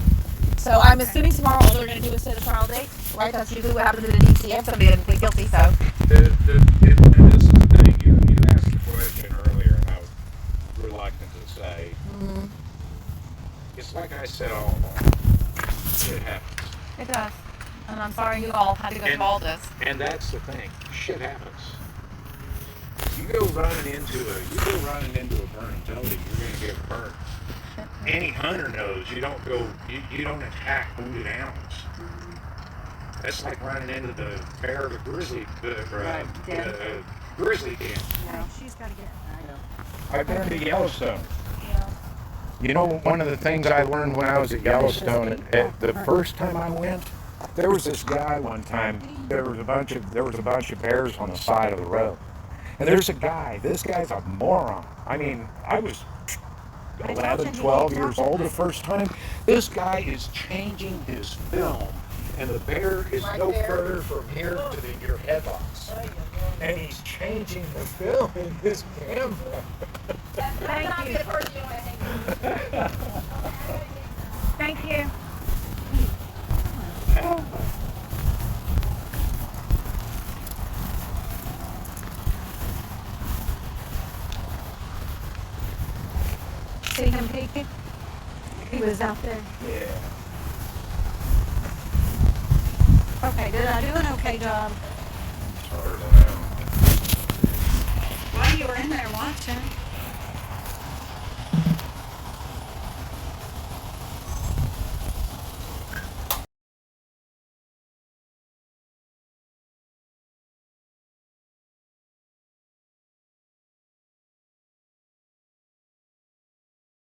So I'm assuming tomorrow all they're going to do is set a trial date, right? That's usually what happens in a DCF. Somebody doesn't plead guilty, so. And this is the thing, you asked the question earlier, and I was reluctant to say, it's like I said all along, it happens. It does. And I'm sorry you all had to go through all this. And that's the thing, shit happens. You go running into a burning building, you're gonna get burnt. Any hunter knows you don't attack wounded animals. That's like running into the bear of a grizzly, grizzly den. Yeah, she's got to get. I've been to Yellowstone. You know, one of the things I learned when I was at Yellowstone, the first time I went, there was this guy one time. There was a bunch of bears on the side of the road, and there's a guy. This guy's a moron. I mean, I was 11, 12 years old the first time. This guy is changing his film, and the bear is no further from here to your headlights, and he's changing the film in his camera. Thank you. Thank you. See him peeking? He was out there. Yeah. Okay, did I do an okay job? Harder than that. Well, you were in there watching.